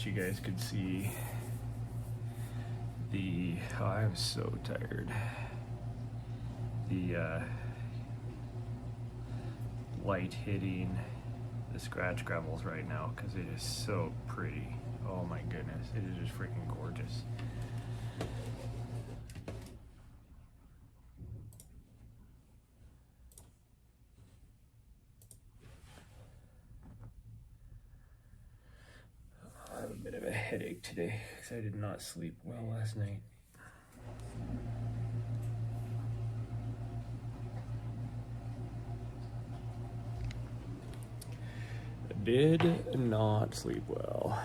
wish you guys could see the, oh, I'm so tired. The light hitting the scratch gravels right now because it is so pretty. Oh my goodness, it is just freaking gorgeous. I have a bit of a headache today because I did not sleep well last night. Did not sleep well.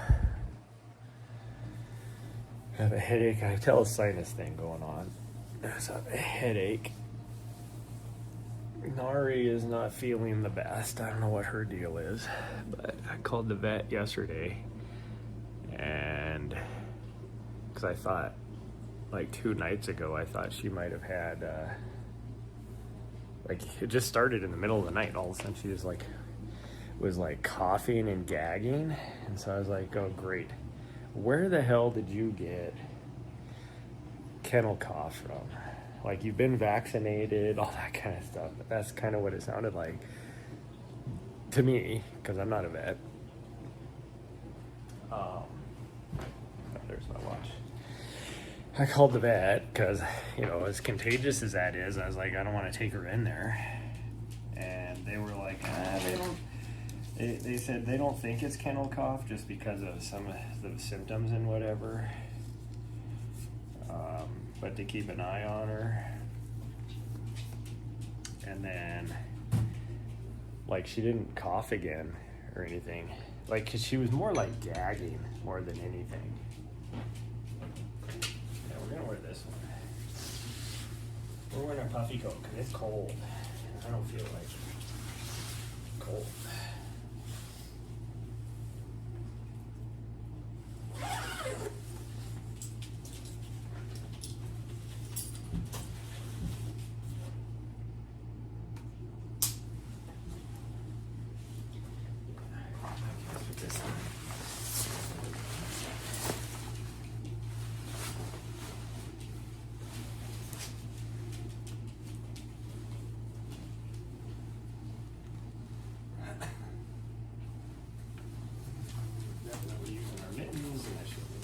I have a headache. I tell a sinus thing going on. There's a headache. Nari is not feeling the best. I don't know what her deal is, but I called the vet yesterday, and because I thought, like 2 nights ago, I thought she might have had, like it just started in the middle of the night. All of a sudden, she was coughing and gagging, and so I was like, oh great, where the hell did you get kennel cough from? Like, you've been vaccinated, all that kind of stuff. But that's kind of what it sounded like to me, because I'm not a vet. There's my watch. I called the vet because, you know, as contagious as that is, I was like, I don't want to take her in there. And they were like, they said they don't think it's kennel cough just because of some of the symptoms and whatever. But to keep an eye on her. And then, like, she didn't cough again or anything. Like, 'cause she was more like gagging more than anything. Yeah, we're gonna wear this one. We're wearing a puffy coat because it's cold. I don't feel like cold.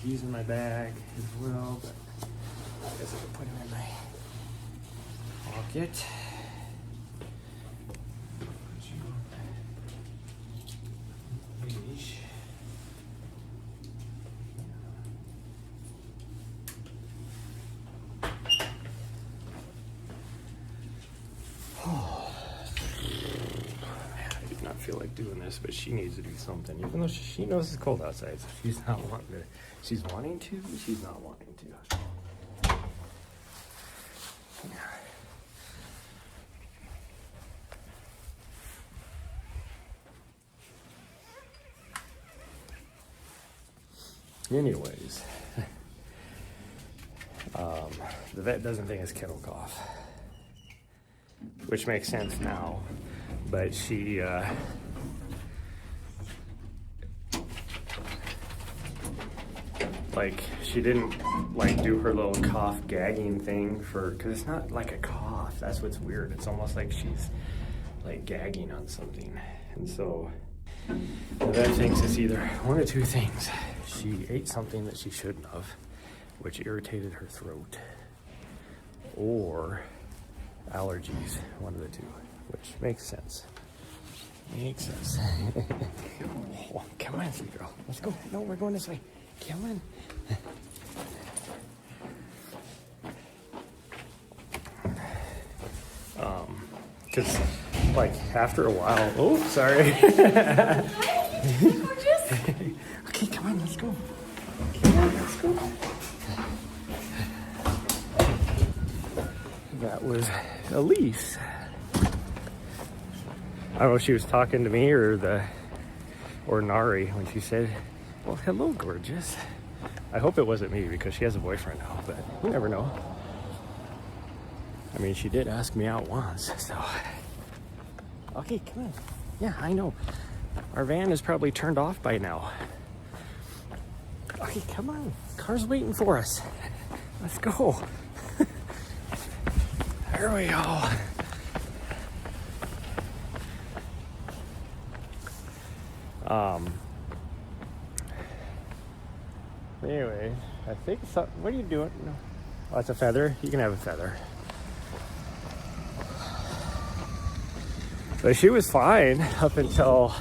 These in my bag as well, but I guess I can put them in my pocket. Feel like doing this, but she needs to do something, even though she knows it's cold outside, so she's not wanting to. She's wanting to, but she's not wanting to. Anyways, the vet doesn't think it's kennel cough, which makes sense now. But she, like, she didn't, like, do her little cough gagging thing because it's not like a cough. That's what's weird. It's almost like she's, like, gagging on something. And so the vet thinks it's either one of two things. She ate something that she shouldn't have, which irritated her throat, or allergies, one of the two. Which makes sense. Makes sense. Oh, come on, sweet girl. Let's go. No, we're going this way. Come on. Because, like, after a while... Oh, sorry. Hi, gorgeous. Okay, come on, let's go. Come on, let's go. That was Elise. I don't know if she was talking to me or Nari when she said, well, hello, gorgeous. I hope it wasn't me because she has a boyfriend now, but you never know. I mean, she did ask me out once, so. Okay, come on. Yeah, I know. Our van is probably turned off by now. Okay, come on. Car's waiting for us. Let's go. There we go. Anyway, I think so. What are you doing? No. Oh, it's a feather. You can have a feather. So she was fine up until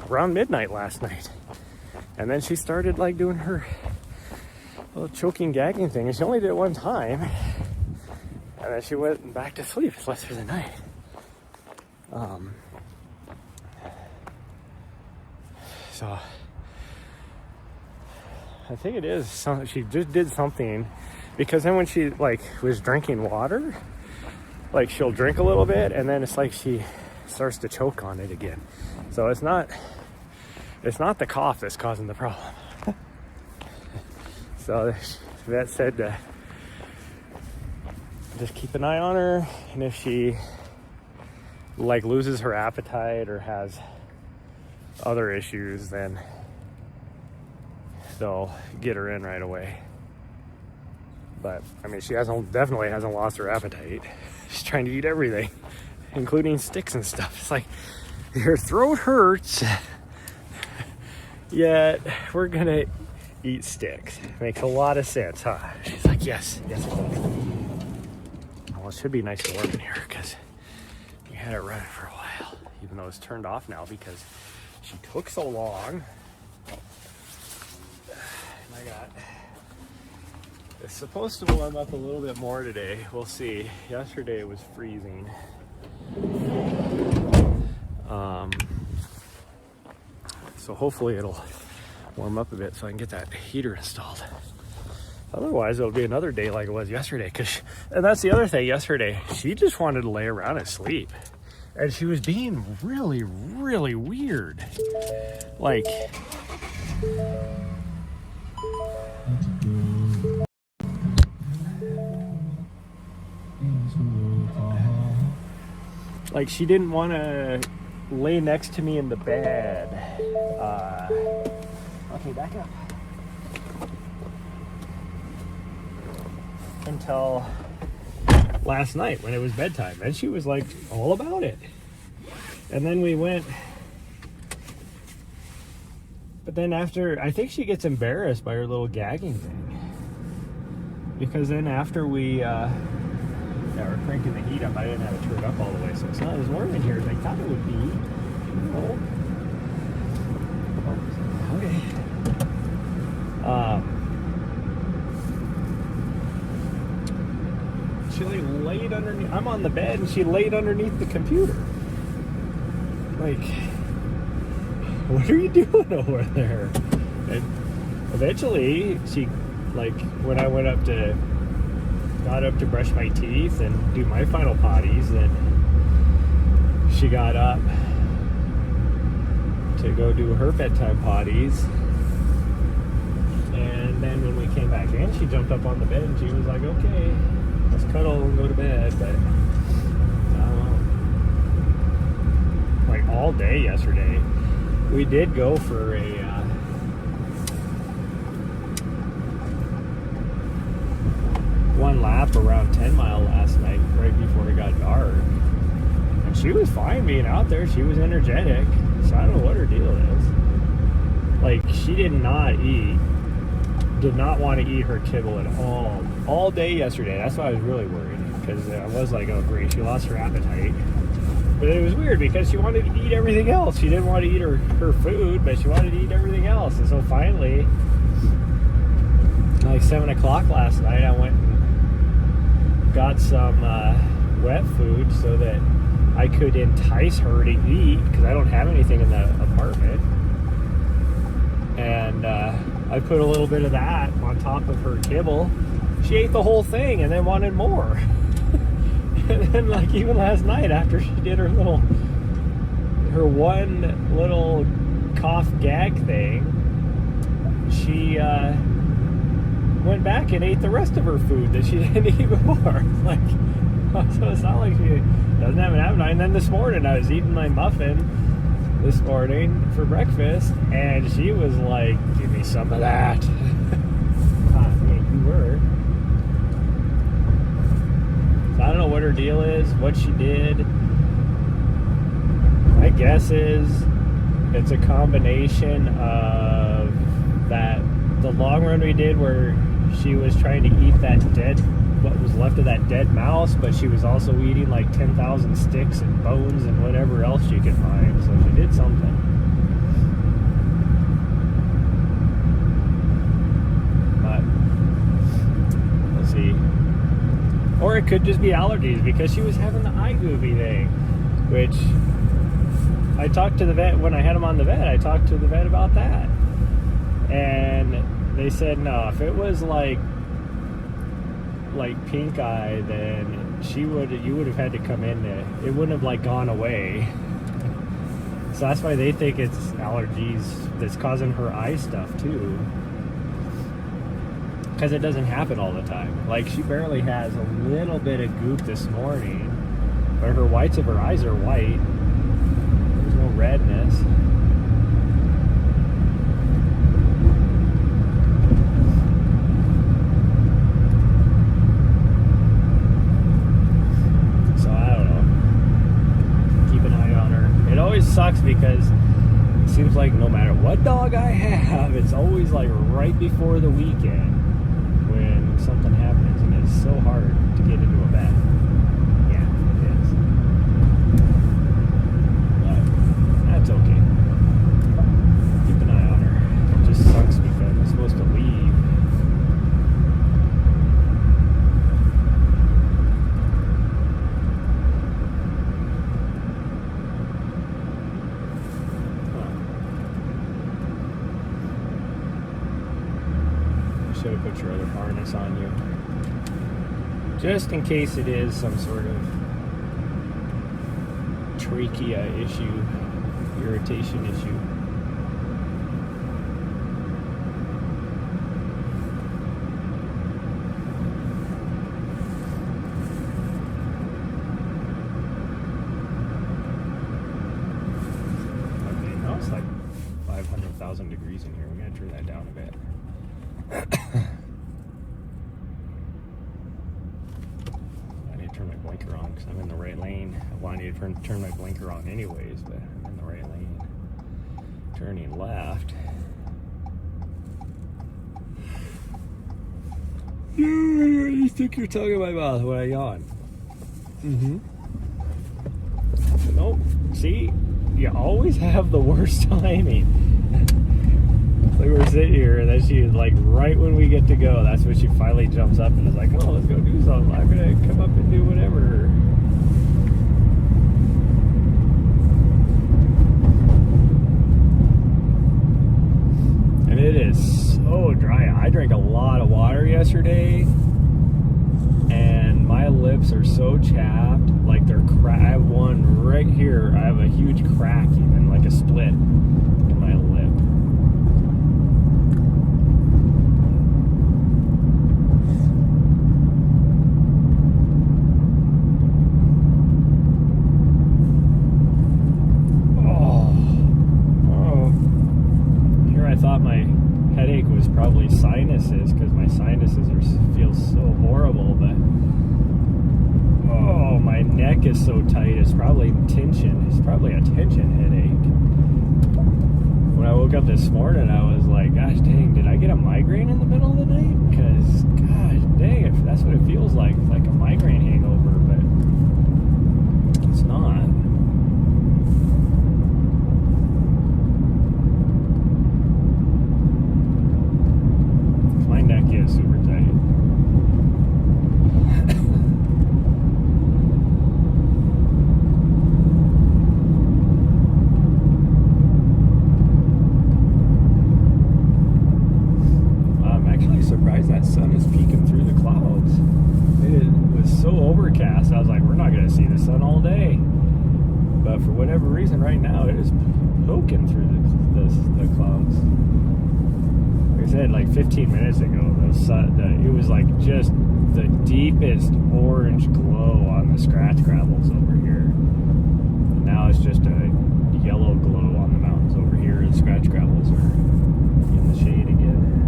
around midnight last night. And then she started like doing her little choking, gagging thing. And she only did it one time. And then she went back to sleep the rest of the night. So I think it is something. She just did something, because then when she like was drinking water, like she'll drink a little bit and then it's like she starts to choke on it again. So it's not the cough that's causing the problem. So the vet said to just keep an eye on her, and if she like loses her appetite or has other issues, then they'll get her in right away. But I mean, she definitely hasn't lost her appetite. She's trying to eat everything, including sticks and stuff. It's like, your throat hurts, yet we're gonna eat sticks. Makes a lot of sense, huh? She's like, yes it does. Well, it should be nice and warm in here because we had it running for a while, even though it's turned off now because she took so long. My God. It's supposed to warm up a little bit more today. We'll see. Yesterday it was freezing. So hopefully it'll warm up a bit so I can get that heater installed. Otherwise, it'll be another day like it was yesterday. And that's the other thing. Yesterday, she just wanted to lay around and sleep. And she was being really, really weird. Like, she didn't want to lay next to me in the bed. Okay, back up. Until last night when it was bedtime. And she was like all about it. And then we went. But then after, I think she gets embarrassed by her little gagging thing. Because then after we we're cranking the heat up, I didn't have it turned up all the way, so it's not as warm in here as I thought it would be. Oh. Okay. She laid underneath. I'm on the bed, and she laid underneath the computer. Like, what are you doing over there? And eventually, she, like, when I got up to brush my teeth and do my final potties, then she got up to go do her bedtime potties. And then when we came back in, she jumped up on the bed and she was like, okay, let's cuddle and go to bed. But like all day yesterday, we did go for a one lap around 10 Mile last night, right before it got dark. And she was fine being out there. She was energetic. So I don't know what her deal is. Like, she did not want to eat her kibble at all day yesterday. That's why I was really worried, because I was like, oh great, she lost her appetite. But it was weird because she wanted to eat everything else. She didn't want to eat her food, but she wanted to eat everything else. And so finally, like 7 o'clock last night, I went and got some wet food so that I could entice her to eat, because I don't have anything in the apartment. And I put a little bit of that on top of her kibble. She ate the whole thing and then wanted more. And then, like, even last night after she did her one little cough gag thing, she went back and ate the rest of her food that she didn't eat before. Like, So it's not like she doesn't have an appetite. And then this morning, I was eating my muffin this morning for breakfast, and she was like, "Give me some of that." Yeah, you were. So I don't know what her deal is, what she did. My guess is it's a combination of the long run we did where she was trying to eat what was left of that dead mouse, but she was also eating like 10,000 sticks and bones and whatever else she could find. So she did something. But we'll see. Or it could just be allergies because she was having the eye goopy thing, which I talked to the vet when I had him on the vet. I talked to the vet about that, and they said no. If it was like pink eye, then you would have had to come in. It wouldn't have like gone away. So that's why they think it's allergies that's causing her eye stuff too. Because it doesn't happen all the time. Like she barely has a little bit of goop this morning, but her whites of her eyes are white. There's no redness. So I don't know. Keep an eye on her. It always sucks because it seems like no matter what dog I have, it's always like right before the weekend when something happens, and it's so hard to get into a vet. Yeah, it is. But that's okay. Keep an eye on her. It just sucks because I'm supposed to leave. Should have put your other harness on you, just in case it is some sort of trachea issue, irritation issue. Okay, now it's like 500,000 degrees in here. We gotta turn that down a bit. I need to turn my blinker on because I'm in the right lane. Well, I need to turn my blinker on anyways, but I'm in the right lane. Turning left. You stick your tongue in my mouth when I yawn. Nope. See? You always have the worst timing. Like we're sitting here, and then she, like, right when we get to go, that's when she finally jumps up and is like, "Oh, let's go do something. I'm gonna come up and do whatever." And it is so dry. I drank a lot of water yesterday, and my lips are so chapped, like they're I have one right here. I have a huge crack, even like a split in my lip. I thought my headache was probably sinuses because my sinuses feel so horrible, but oh, my neck is so tight. It's probably tension. It's probably a tension headache. When I woke up this morning, I was like, "Gosh dang, did I get a migraine in the middle of the night?" Because gosh dang, that's what it feels like. It's like a migraine hangover, but it's not. My neck is super tight. I'm actually surprised that sun is peeking through the clouds. It was so overcast. I was like, we're not going to see the sun all day. But for whatever reason, right now, it is poking through the clouds. Like I said, like 15 minutes ago, it was like just the deepest orange glow on the scratch gravels over here. And now it's just a yellow glow on the mountains over here. The scratch gravels are in the shade again.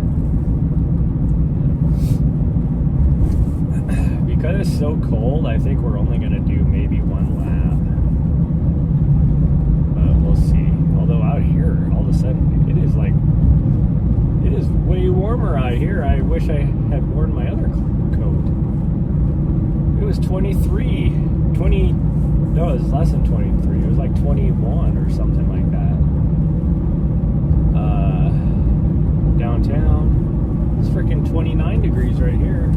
Because it's so cold, I think we're only going to do maybe one lap. But we'll see. Although out here, all of a sudden, it is like, it is way warmer out here. I wish I had worn my other coat. It was 23, no, it was less than 23. It was like 21 or something like that. Downtown, it's freaking 29 degrees right here.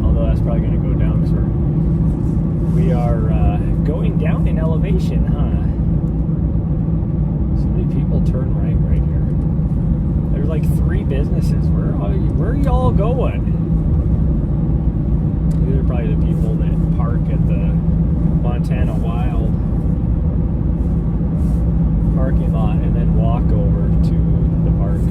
Although that's probably going to go down because we are going down in elevation, huh? So many people turn right here. There's like 3 businesses. Where are y'all going? These are probably the people that park at the Montana Wild parking lot and then walk over to the park.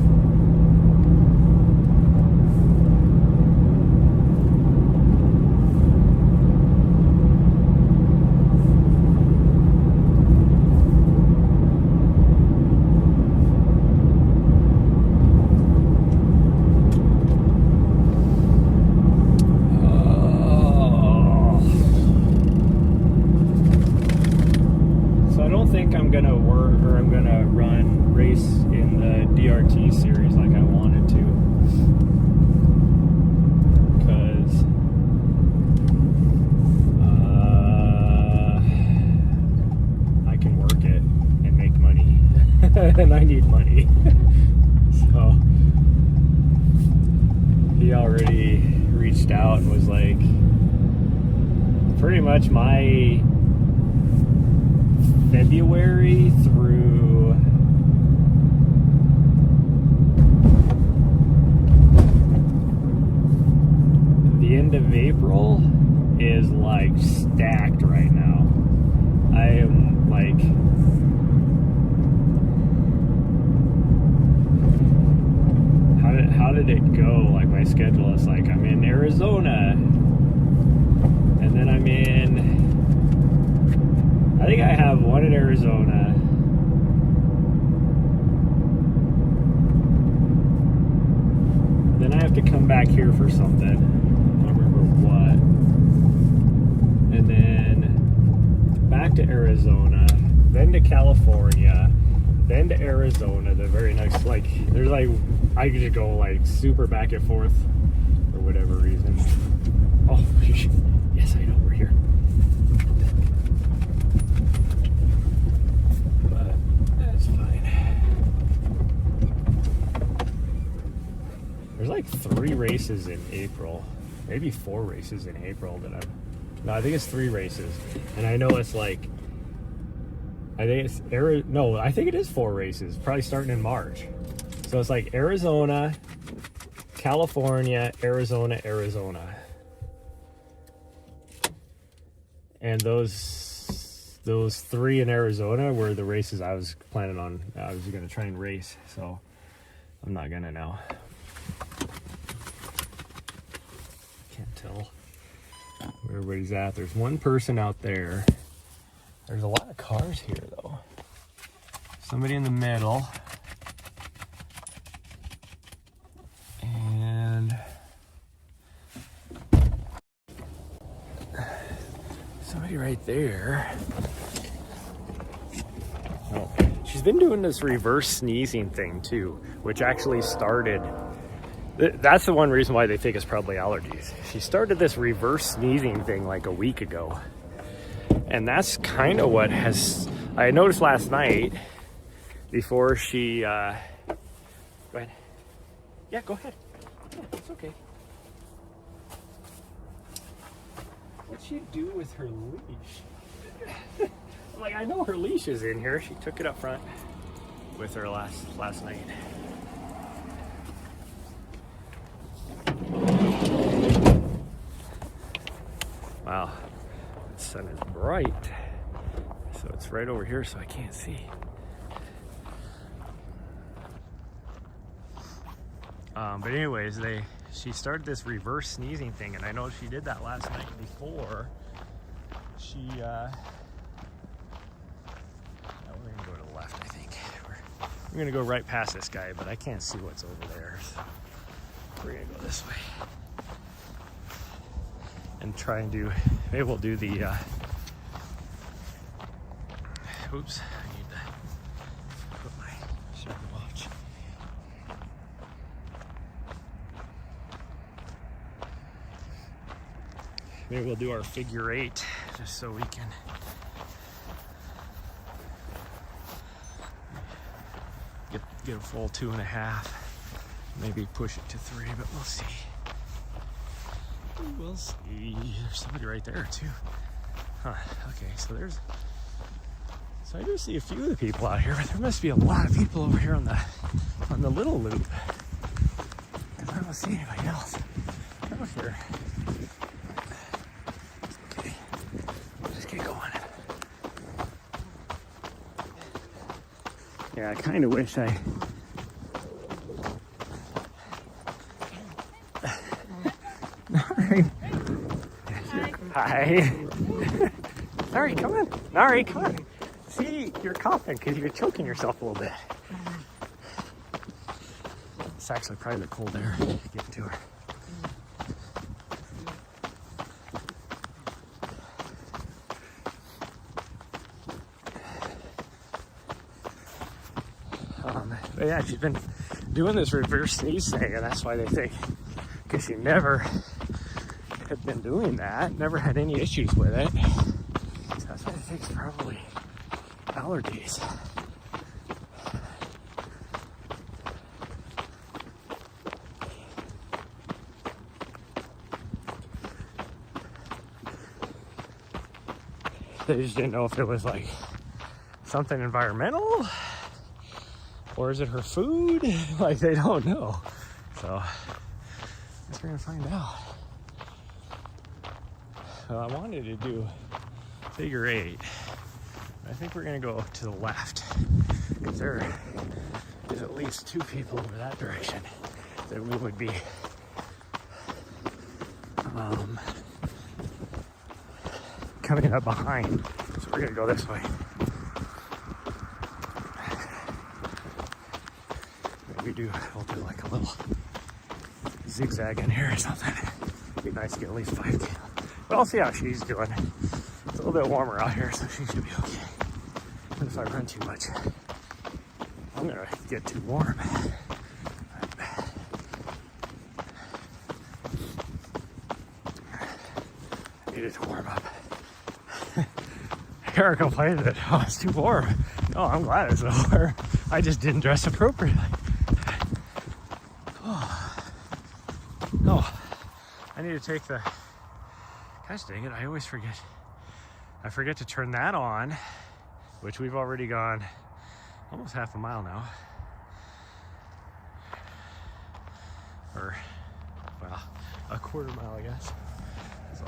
Series like I wanted to, because I can work it and make money and I need money. So he already reached out and was like, pretty much my February through end of April is like stacked right now. I am like, how did it go? Like my schedule is like, I'm in Arizona and then I'm in, I think I have one in Arizona, then I have to come back here for something. And then back to Arizona, then to California, then to Arizona the very next, like, there's like, I could just go like super back and forth for whatever reason. Oh, yes, I know, we're here. But that's fine. There's like 3 races in April. Maybe 4 races in April that no, I think it's 3 races. And I know it's like, I think it is 4 races, probably starting in March. So it's like Arizona, California, Arizona. And those 3 in Arizona were the races I was planning on, I was going to try and race. So I'm not going to now. Can't tell where everybody's at. There's one person out there. There's a lot of cars here though. Somebody in the middle. And somebody right there. Oh, she's been doing this reverse sneezing thing too, which actually started, that's the one reason why they think it's probably allergies. She started this reverse sneezing thing like a week ago. And that's kind of what I noticed last night before she, go ahead. Yeah, go ahead. Yeah, it's okay. What'd she do with her leash? I'm like, I know her leash is in here. She took it up front with her last night. Wow, the sun is bright. So it's right over here, so I can't see. But anyways, she started this reverse sneezing thing, and I know she did that last night before she we're gonna go to the left. I think we're gonna go right past this guy, but I can't see what's over there, so we're gonna go this way and try and do, maybe we'll do the oops, I need to put my watch. Maybe we'll do our figure 8 just so we can get a full 2.5. Maybe push it to 3, but we'll see. We'll see. There's somebody right there too. Huh. Okay, so I do see a few of the people out here, but there must be a lot of people over here on the little loop. Because I don't see anybody else out here. Okay, we'll just get going. Yeah, I kind of wish I... Hi. Nari, come on. Nari, come on. See, you're coughing because you're choking yourself a little bit. It's actually probably the cold air getting to her. But yeah, she's been doing this reverse sneeze thing, and that's why they think, because she never had been doing that, never had any issues with it. So that's why they think it's probably allergies. They just didn't know if it was like something environmental, or is it her food? Like, they don't know. So I guess we're gonna find out. So I wanted to do figure 8. I think we're gonna go to the left, because there is at least 2 people over that direction that we would be coming up behind. So we're gonna go this way. We'll do like a little zigzag in here or something. It'd be nice to get at least 5K. But I'll see how she's doing. It's a little bit warmer out here, so she should be okay. But if I run too much, I'm gonna get too warm. I needed to warm up. Kara complained that, oh, it's too warm. Oh, I'm glad it's over. I just didn't dress appropriately. Oh, I need to take the, gosh dang it, I always forget. I forget to turn that on, which we've already gone almost half a mile now. Or, well, a quarter mile, I guess. So,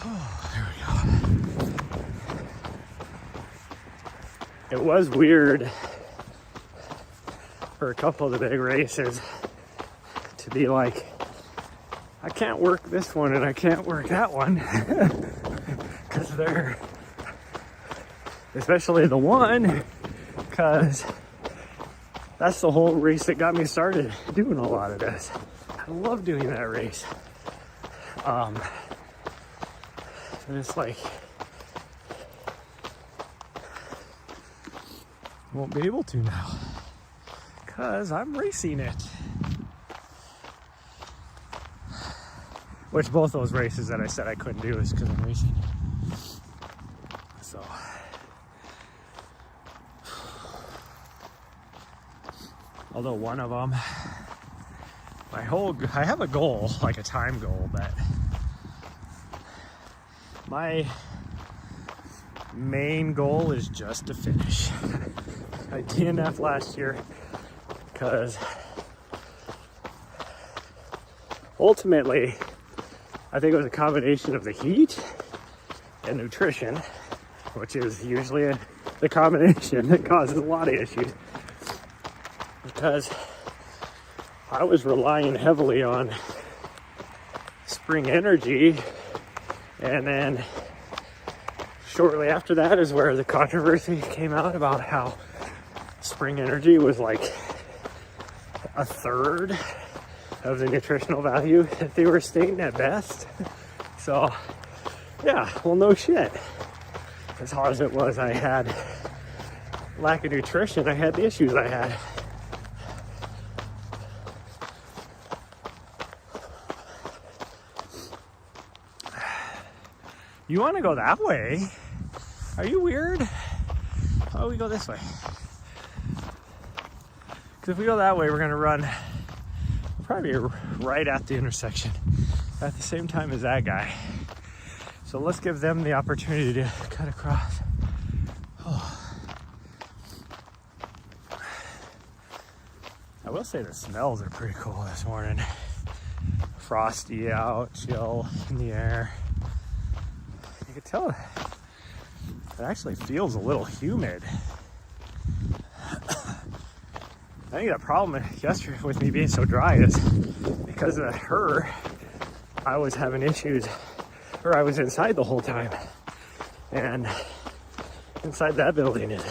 oh, there we go. It was weird for a couple of the big races to be like, I can't work this one and I can't work that one, because they're, especially the one, because that's the whole race that got me started doing a lot of this. I love doing that race. And it's like, won't be able to now because I'm racing it. Which both those races that I said I couldn't do is because I'm racing. So although one of them, I have a goal, like a time goal, but my main goal is just to finish. I DNF last year because ultimately I think it was a combination of the heat and nutrition which is usually the combination that causes a lot of issues. Because I was relying heavily on spring energy, and then shortly after that is where the controversy came out about how spring energy was like a third of the nutritional value that they were stating at best. So yeah, well, no shit. As hard as it was, I had lack of nutrition. I had the issues I had. You want to go that way? Are you weird? How about we go this way? Because if we go that way, we're going to run probably right at the intersection at the same time as that guy. So let's give them the opportunity to cut across. Oh. I will say the smells are pretty cool this morning. Frosty out, chill in the air. You can tell it actually feels a little humid. I think the problem yesterday with me being so dry is because of her, I was having issues, or I was inside the whole time. And inside that building is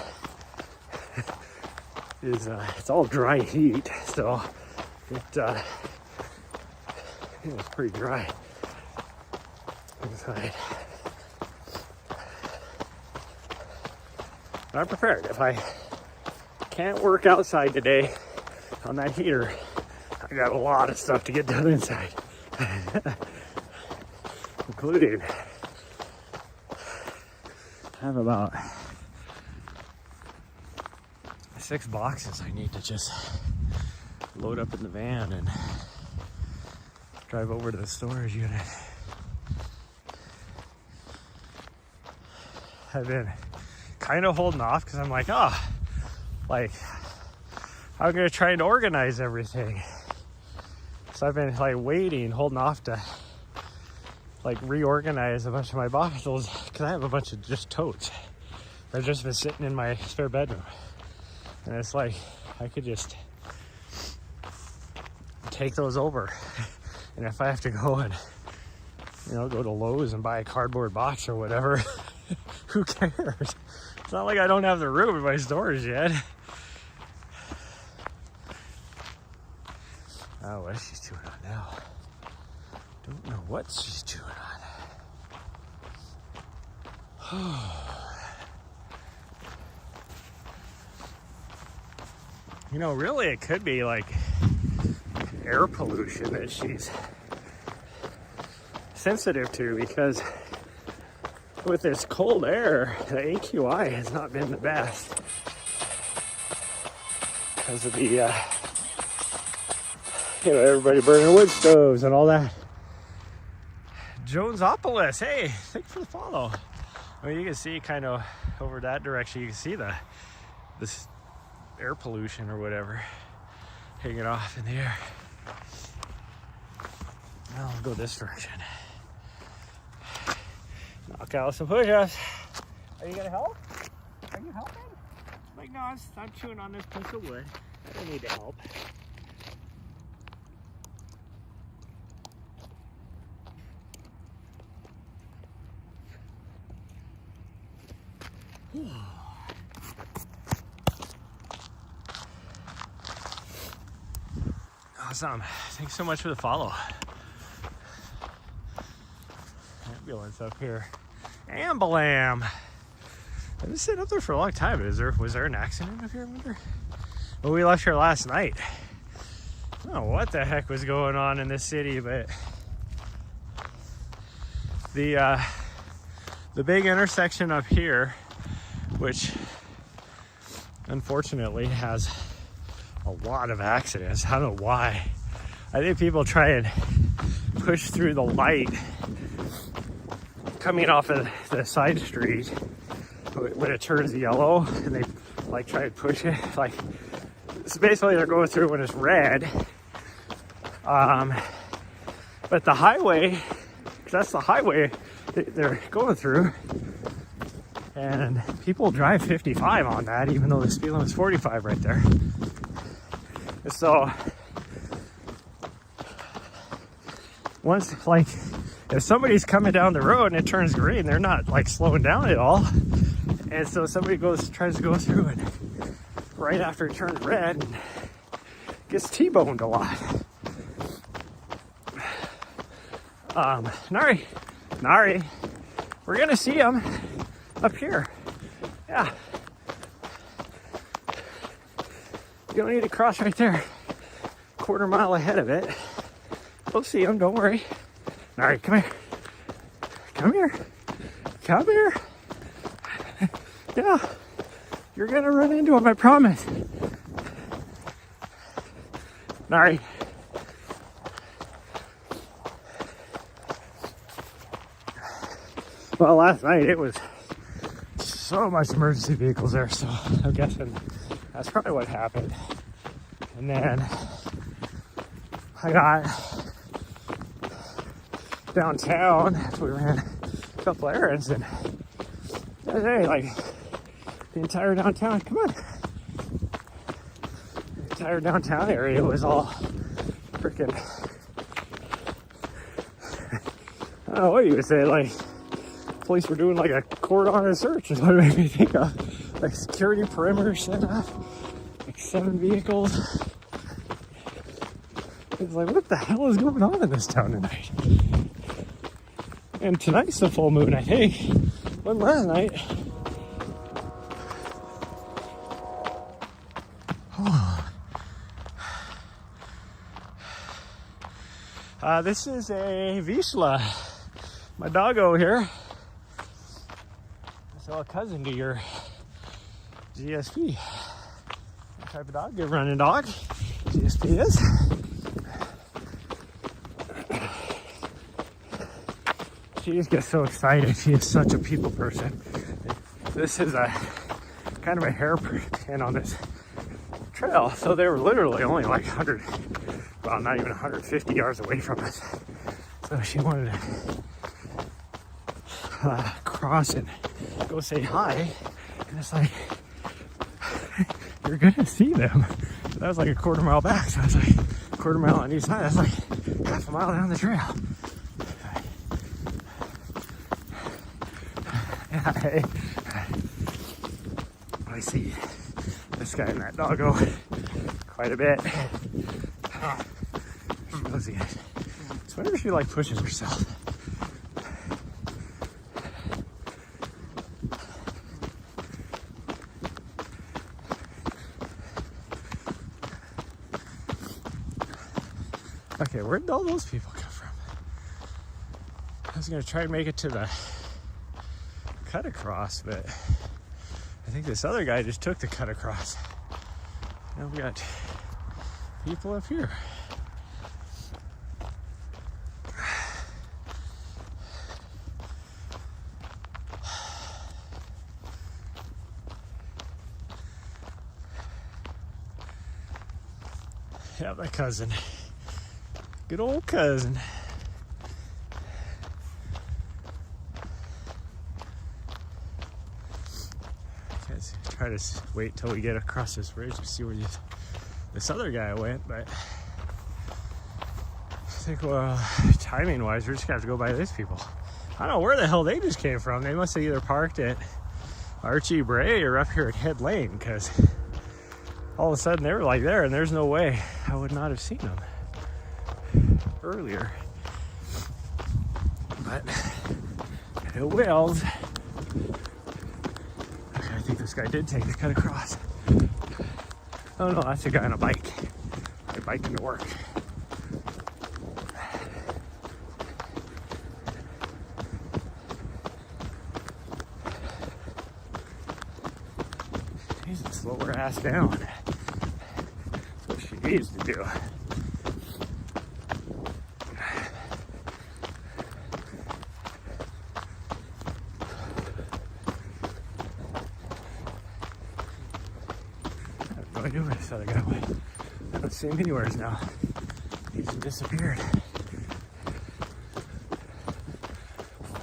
it's all dry heat, so it's pretty dry inside. But I'm prepared. If I can't work outside today on that heater, I got a lot of stuff to get done inside. Including, I have about 6 boxes I need to just load up in the van and drive over to the storage unit. I've been kind of holding off because I'm like, I'm gonna try and organize everything. So I've been like waiting, holding off to like reorganize a bunch of my bottles because I have a bunch of just totes that have just been sitting in my spare bedroom. And it's like, I could just take those over. And if I have to go and, go to Lowe's and buy a cardboard box or whatever, who cares? It's not like I don't have the room in my storage yet. Oh, what is she chewing on now? Don't know what she's chewing on. Really it could be like air pollution that she's sensitive to, because with this cold air, the AQI has not been the best because of the, everybody burning wood stoves and all that. Jonesopolis, hey, thanks for the follow. I mean, you can see kind of over that direction, you can see this air pollution or whatever hanging off in the air. Now I'll go this direction. Knock out some push-ups. Are you gonna help? Are you helping? Like, no, I'm chewing on this piece of wood. I don't need to help. Awesome. Thanks so much for the follow. Ambulance up here. Ambulam. I've been sitting up there for a long time. Was there an accident up here, I wonder? Well, we left here last night. I don't know what the heck was going on in this city, but the big intersection up here, which unfortunately has a lot of accidents. I don't know why. I think people try and push through the light coming off of the side street when it turns yellow, and they like try and push it. Like, so basically they're going through when it's red. But the highway, 'cause that's the highway they're going through, And people drive 55 on that, even though the speed limit is 45 right there. So once, like, if somebody's coming down the road and it turns green, they're not like slowing down at all. And so somebody tries to go through it right after it turns red and gets T-boned a lot. Nari, we're gonna see them up here. Yeah. You don't need to cross right there. Quarter mile ahead of it. We'll see them, don't worry. Nari, come here. Come here. Come here. Yeah. You're gonna run into them, I promise. Nari. Well, last night it was so much emergency vehicles there, so I'm guessing that's probably what happened. And then I got downtown after we ran a couple errands, and the other day, like, the entire downtown, come on, the entire downtown area was all freaking, I don't know what you would say, like, police were doing like a cordon search is what it made me think of. Like security perimeter set up, like 7 vehicles. It's like, what the hell is going on in this town tonight? And tonight's the full moon, I think. When last night? This is a Vizsla, my doggo here. So a cousin to your GSP. What type of dog? Good running dog. GSP is. She just gets so excited. She is such a people person. This is a kind of a hairpin on this trail. So they were literally only like 100, well, not even 150 yards away from us. So she wanted to cross and go say hi, and it's like, you're gonna see them. That was like a quarter mile back, so I was like, a quarter mile on each side, that's like half a mile down the trail. I see this guy and that doggo quite a bit. She goes again. So whenever she like pushes herself. Okay, where did all those people come from? I was gonna try and make it to the cut across, but I think this other guy just took the cut across. Now we got people up here. Yeah, my cousin. Good old cousin. Let's try to wait till we get across this bridge to see where this other guy went, but I think, well, timing wise, we're just gonna have to go by these people. I don't know where the hell they just came from. They must have either parked at Archie Bray or up here at Head Lane, because all of a sudden they were like there, and there's no way I would not have seen them earlier. But it will. Okay, I think this guy did take the cut across. Oh no, that's a guy on a bike. They're biking to work. She needs to slow her ass down. That's what she needs to do. I do where this other guy went. I don't see him anywhere now. He's disappeared.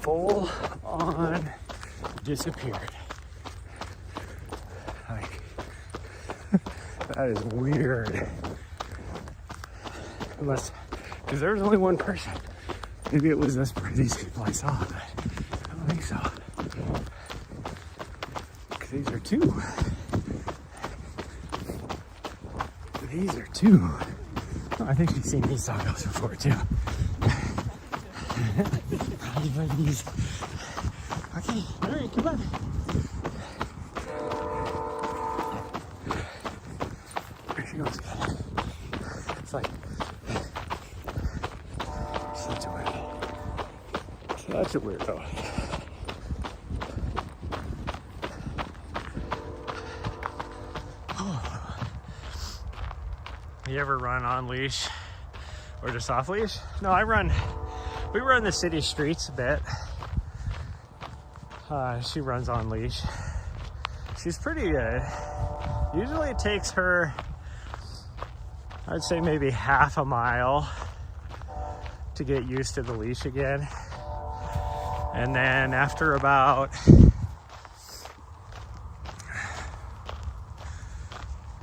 Full on disappeared. That is weird. Unless, because there was only one person. Maybe it was these people I saw, but I don't think so. Because these are two. These are two. Oh, I think she's seen these doggos before too. These. Okay, all right, come on. There she goes. It's like such a weirdo. Such a weirdo. You ever run on leash or just off leash? No, we run the city streets a bit. She runs on leash. She's pretty good. Usually it takes her, I'd say maybe half a mile to get used to the leash again. And then after about,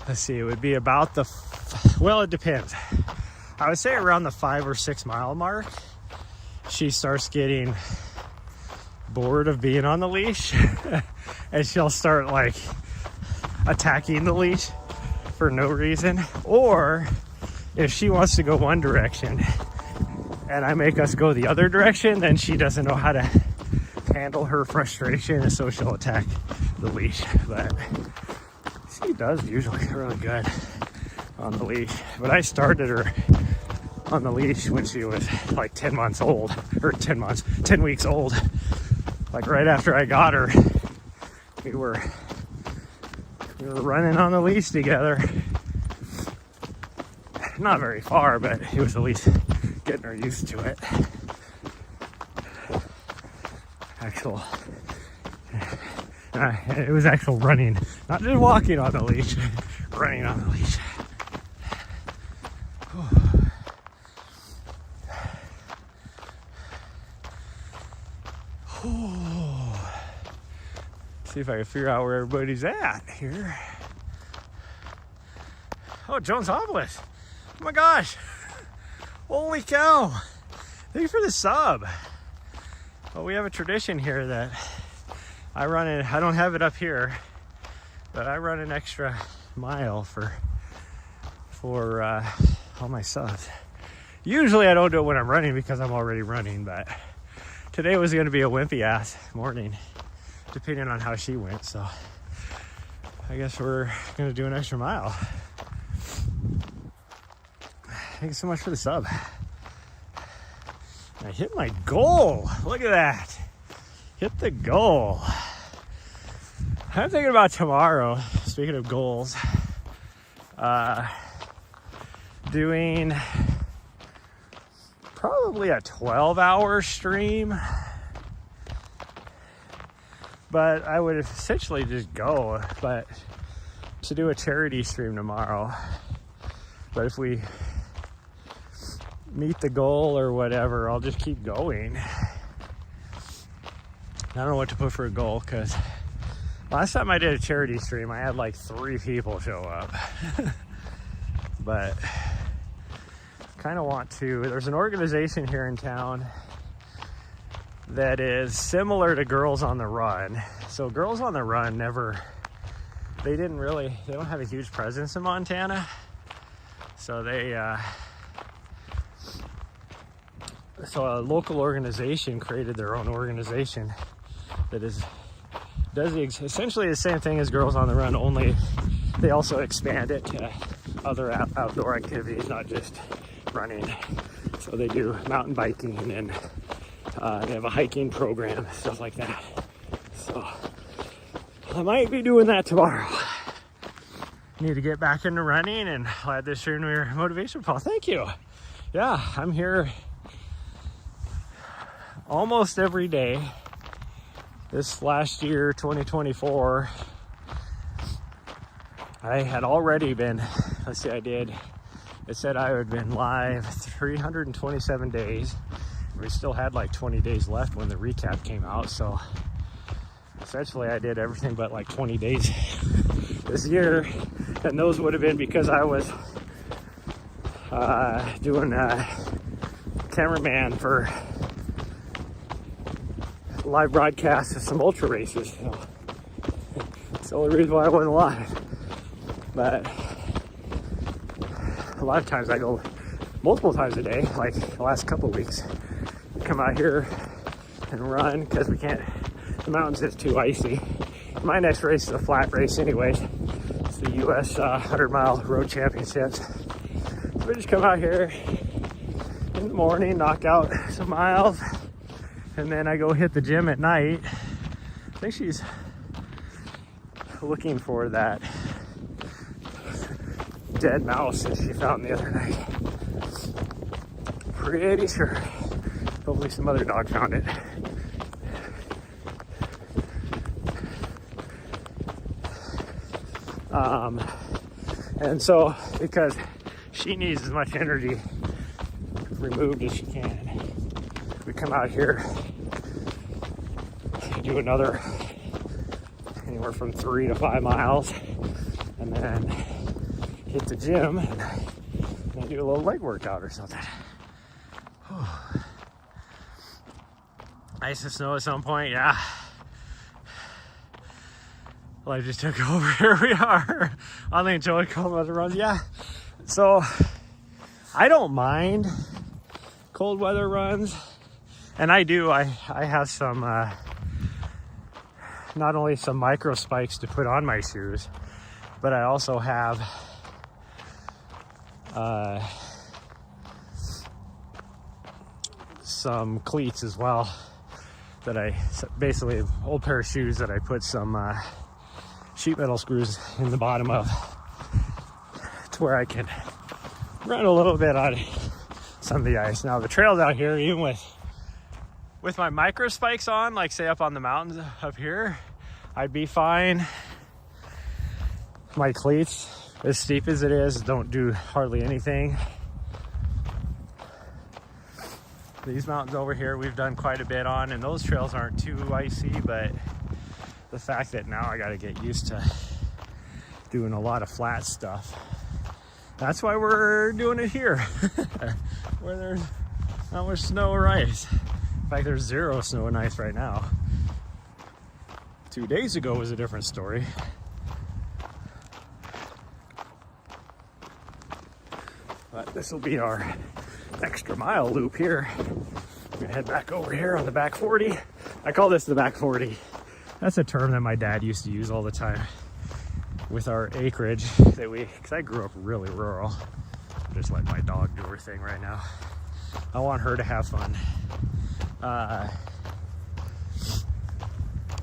let's see, it would be about well, it depends. I would say around the 5 or 6 mile mark, she starts getting bored of being on the leash and she'll start like attacking the leash for no reason. Or if she wants to go one direction and I make us go the other direction, then she doesn't know how to handle her frustration, and so she'll attack the leash. But she does usually really good on the leash. But I started her on the leash when she was like 10 months old, or 10 weeks old. Like right after I got her, we were running on the leash together. Not very far, but it was at least getting her used to it. It was actual running, not just walking on the leash, running on the leash. See if I can figure out where everybody's at here. Oh, Jones Obelisk. Oh my gosh. Holy cow. Thank you for the sub. Well, we have a tradition here that I don't have it up here, but I run an extra mile for all my subs. Usually I don't do it when I'm running because I'm already running, but today was going to be a wimpy ass morning, depending on how she went. So I guess we're going to do an extra mile. Thank you so much for the sub. I hit my goal. Look at that. Hit the goal. I'm thinking about tomorrow, speaking of goals, doing probably a 12-hour stream. But I would essentially just go, but to do a charity stream tomorrow. But if we meet the goal or whatever, I'll just keep going. I don't know what to put for a goal, because last time I did a charity stream, I had like 3 people show up. But kind of want to, there's an organization here in town that is similar to Girls on the Run. So Girls on the Run they don't have a huge presence in Montana. So so a local organization created their own organization that does essentially the same thing as Girls on the Run, only they also expand it to other outdoor activities, not just running. So they do mountain biking, and they have a hiking program, stuff like that. So I might be doing that tomorrow. Need to get back into running, and I'll add this year to your motivation, Paul. Thank you. Yeah, I'm here almost every day. This last year, 2024, I had already been, it said I had been live 327 days. We still had like 20 days left when the recap came out. So essentially I did everything but like 20 days this year. And those would have been because I was doing cameraman for live broadcasts of some ultra races. So it's the only reason why I wasn't live. But a lot of times I go multiple times a day, like the last couple of weeks. Come out here and run because we can't, the mountains is too icy. My next race is a flat race anyways. It's the US 100-mile road championships. So we just come out here in the morning, knock out some miles, and then I go hit the gym at night. I think she's looking for that dead mouse that she found the other night. Pretty sure. Hopefully some other dog found it. And so, because she needs as much energy removed as she can, we come out here, do another anywhere from 3 to 5 miles, and then hit the gym and do a little leg workout or something. Ice and snow at some point, yeah. Life just took over. Here we are on the enjoy cold weather runs. Yeah, so I don't mind cold weather runs, and I do. I have some not only some micro spikes to put on my shoes, but I also have some cleats as well, that I basically an old pair of shoes that I put some sheet metal screws in the bottom of, to where I can run a little bit on some of the ice. Now the trails out here, even with my micro spikes on, like say up on the mountains up here, I'd be fine. My cleats, as steep as it is, don't do hardly anything. These mountains over here we've done quite a bit on, and those trails aren't too icy, but the fact that now I got to get used to doing a lot of flat stuff. That's why we're doing it here, where there's not much snow or ice. In fact, there's 0 snow and ice right now. 2 days ago was a different story. But this will be our extra mile loop here. We're gonna head back over here on the back 40. I call this the back 40. That's a term that my dad used to use all the time with our acreage that because I grew up really rural. I'm just letting my dog do her thing right now. I want her to have fun.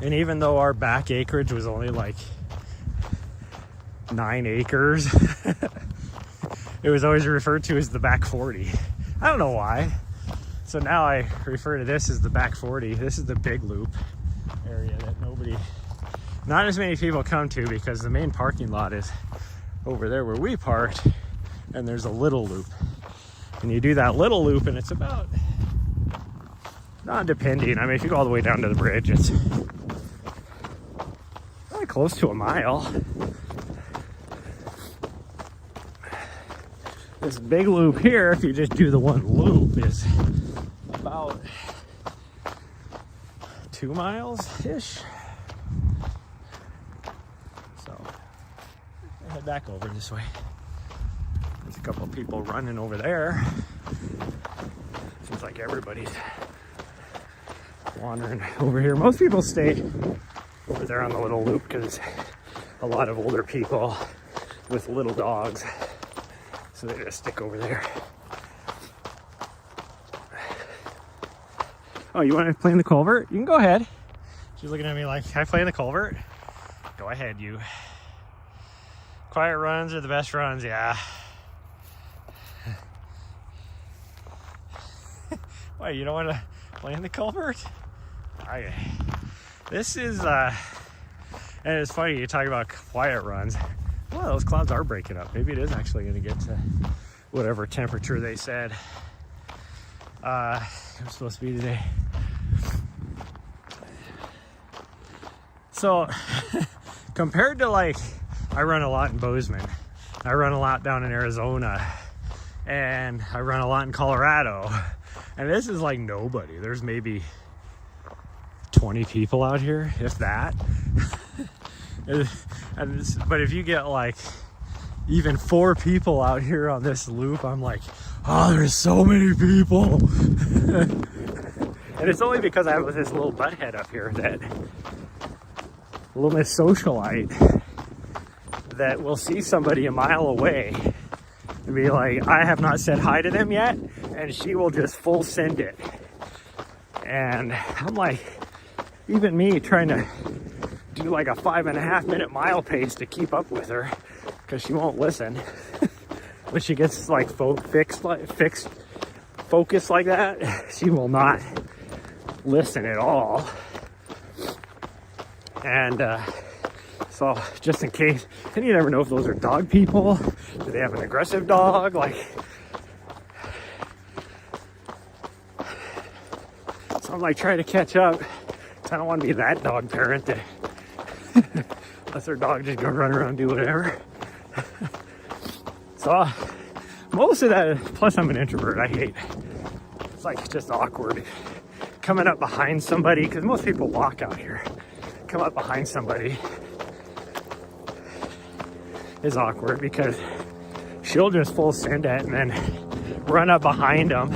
And even though our back acreage was only like 9 acres, it was always referred to as the back 40. I don't know why. So now I refer to this as the back 40. This is the big loop area that not as many people come to, because the main parking lot is over there where we parked, and there's a little loop. And you do that little loop, and it's about, not depending, I mean, if you go all the way down to the bridge, it's probably close to a mile. This big loop here, if you just do the one loop, is about 2 miles-ish. So, I head back over this way. There's a couple of people running over there. Seems like everybody's wandering over here. Most people stay over there on the little loop because a lot of older people with little dogs, so they just stick over there. Oh, you want to play in the culvert? You can go ahead. She's looking at me like, can I play in the culvert? Go ahead, you. Quiet runs are the best runs, yeah. Why, you don't want to play in the culvert? Okay. This is, and it's funny, you talk about quiet runs. Well, those clouds are breaking up. Maybe it is actually going to get to whatever temperature they said it was supposed to be today. So, compared to like I run a lot in Bozeman. I run a lot down in Arizona. And I run a lot in Colorado. And this is like nobody. There's maybe 20 people out here, if that. But if you get like even 4 people out here on this loop, I'm like, oh, there's so many people. And it's only because I have this little butthead up here, that little Miss Socialite, that will see somebody a mile away and be like, I have not said hi to them yet, and she will just full send it. And I'm like, even me trying to do like a 5.5 minute mile pace to keep up with her, because she won't listen. When she gets like focused like that, she will not listen at all. And so just in case, and you never know if those are dog people. Do they have an aggressive dog? Like, so I'm like trying to catch up. I don't want to be that dog parent that lets their dog just go run around and do whatever. So most of that, plus I'm an introvert, I hate, it's like just awkward coming up behind somebody, because most people walk out here. Come up behind somebody is awkward, because she'll just full send it and then run up behind them.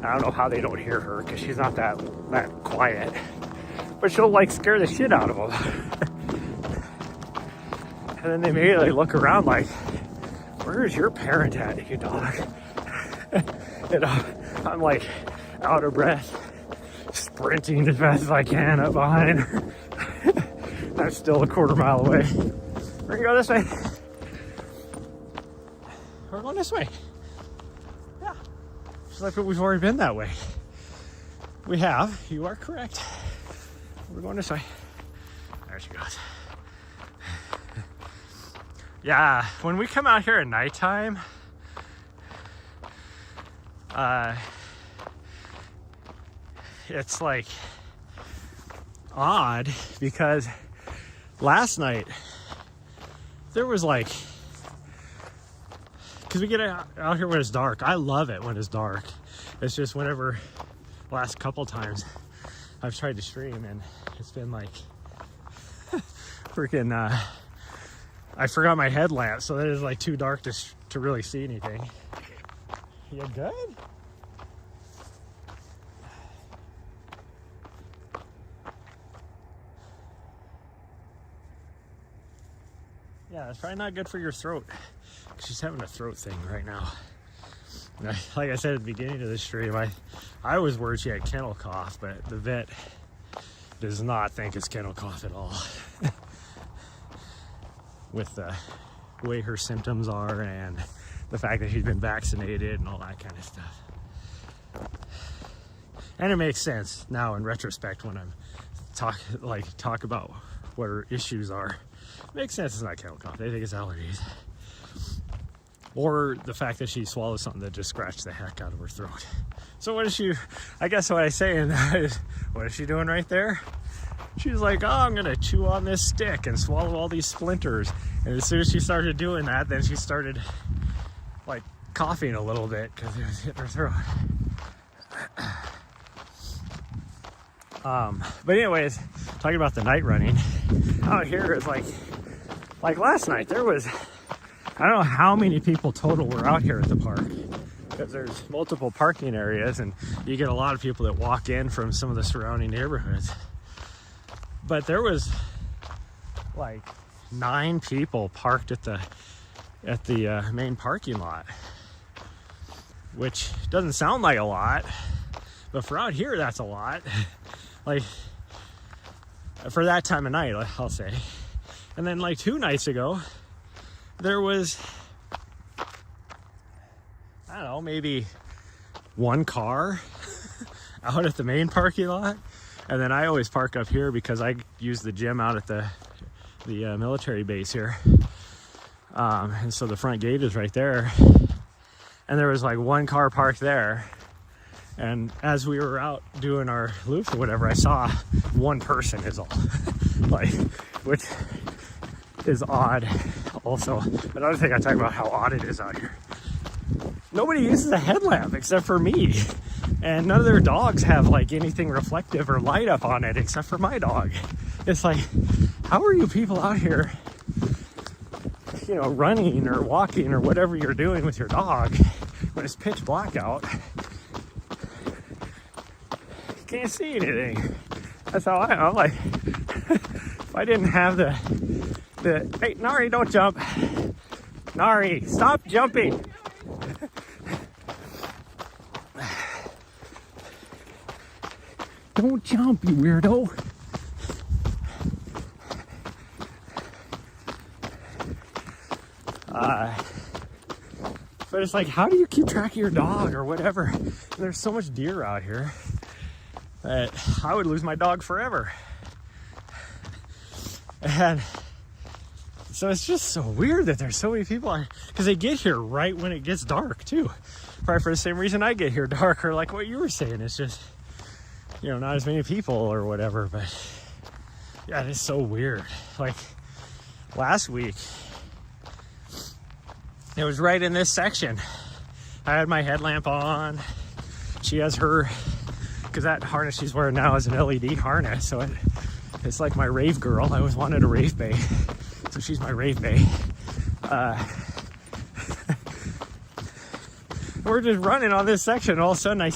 I don't know how they don't hear her, because she's not that quiet, but she'll like scare the shit out of them. And then they immediately look around like, where's your parent at, you dog? And I'm like out of breath, sprinting as fast as I can up behind her. I'm still a 1/4 mile away. We're gonna go this way. We're going this way. Yeah. It's like we've already been that way. We have. You are correct. We're going this way. There she goes. Yeah, when we come out here at nighttime, it's like odd, because last night there was like, because we get out here when it's dark. I love it when it's dark. It's just whenever, last couple times I've tried to stream and it's been like freaking I forgot my headlamp, so that is like too dark to really see anything. You good? Yeah, it's probably not good for your throat. She's having a throat thing right now. Like I said at the beginning of the stream, I was worried she had kennel cough, but the vet does not think it's kennel cough at all. With the way her symptoms are and the fact that she's been vaccinated and all that kind of stuff. And it makes sense now in retrospect when I'm talk about what her issues are. It makes sense it's not kennel cough. They think it's allergies. Or the fact that she swallowed something that just scratched the heck out of her throat. So what is she, I guess what I say in that is, what is she doing right there? She's like, oh, I'm gonna chew on this stick and swallow all these splinters. And as soon as she started doing that, then she started like coughing a little bit because it was hitting her throat. But anyways, talking about the night running out here is like last night there was, I don't know how many people total were out here at the park, because there's multiple parking areas and you get a lot of people that walk in from some of the surrounding neighborhoods. But there was like 9 people parked at the main parking lot, which doesn't sound like a lot, but for out here that's a lot. Like for that time of night, I'll say. And then like 2 nights ago, there was, I don't know, maybe 1 car out at the main parking lot. And then I always park up here because I use the gym out at the military base here. And so the front gate is right there. And there was like 1 car parked there. And as we were out doing our loops or whatever, I saw 1 person is all. Like, which is odd also. Another thing I talk about how odd it is out here. Nobody uses a headlamp except for me. And none of their dogs have like anything reflective or light up on it except for my dog. It's like, how are you people out here, you know, running or walking or whatever you're doing with your dog when it's pitch black out? You can't see anything. That's how I'm like, if I didn't have the, hey, Nari, don't jump. Nari, stop jumping. Don't jump, you weirdo. But it's like, how do you keep track of your dog or whatever? And there's so much deer out here that I would lose my dog forever. And so it's just so weird that there's so many people, because they get here right when it gets dark too. Probably for the same reason I get here dark, or like what you were saying. It's just, you know, not as many people or whatever, but yeah, it's so weird. Like last week, it was right in this section. I had my headlamp on. She has her, because that harness she's wearing now is an LED harness, so it's like my rave girl. I always wanted a rave bay, so she's my rave bay. We're just running on this section, and all of a sudden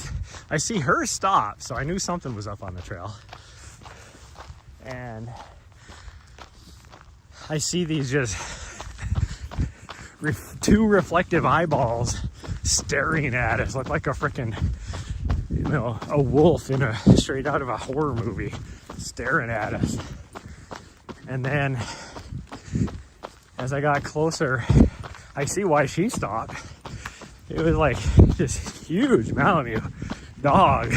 I see her stop, so I knew something was up on the trail. And I see these just two reflective eyeballs staring at us, look like a freaking, you know, a wolf in a straight out of a horror movie staring at us. And then as I got closer, I see why she stopped. It was like this huge Malamute dog.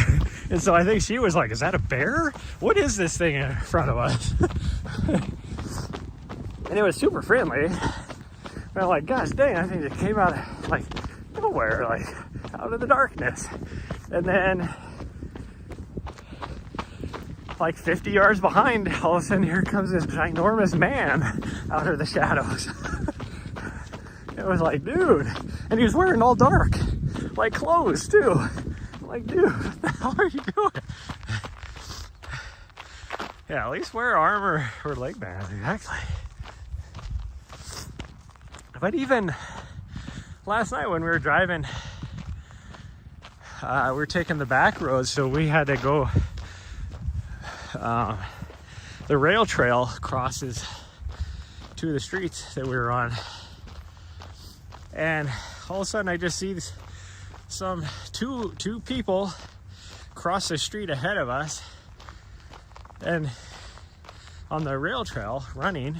And so I think she was like, is that a bear? What is this thing in front of us? And it was super friendly. And I'm like, gosh dang, I think it came out of like nowhere, like out of the darkness. And then like 50 yards behind, all of a sudden here comes this ginormous man out of the shadows. It was like, dude, and he was wearing all dark, like clothes too. I'm like, dude, what the hell are you doing? Yeah, at least wear armor or leg bands, exactly. But even last night when we were driving, we were taking the back roads, so we had to go, the rail trail crosses two of the streets that we were on. And all of a sudden I just see two people cross the street ahead of us, and on the rail trail running.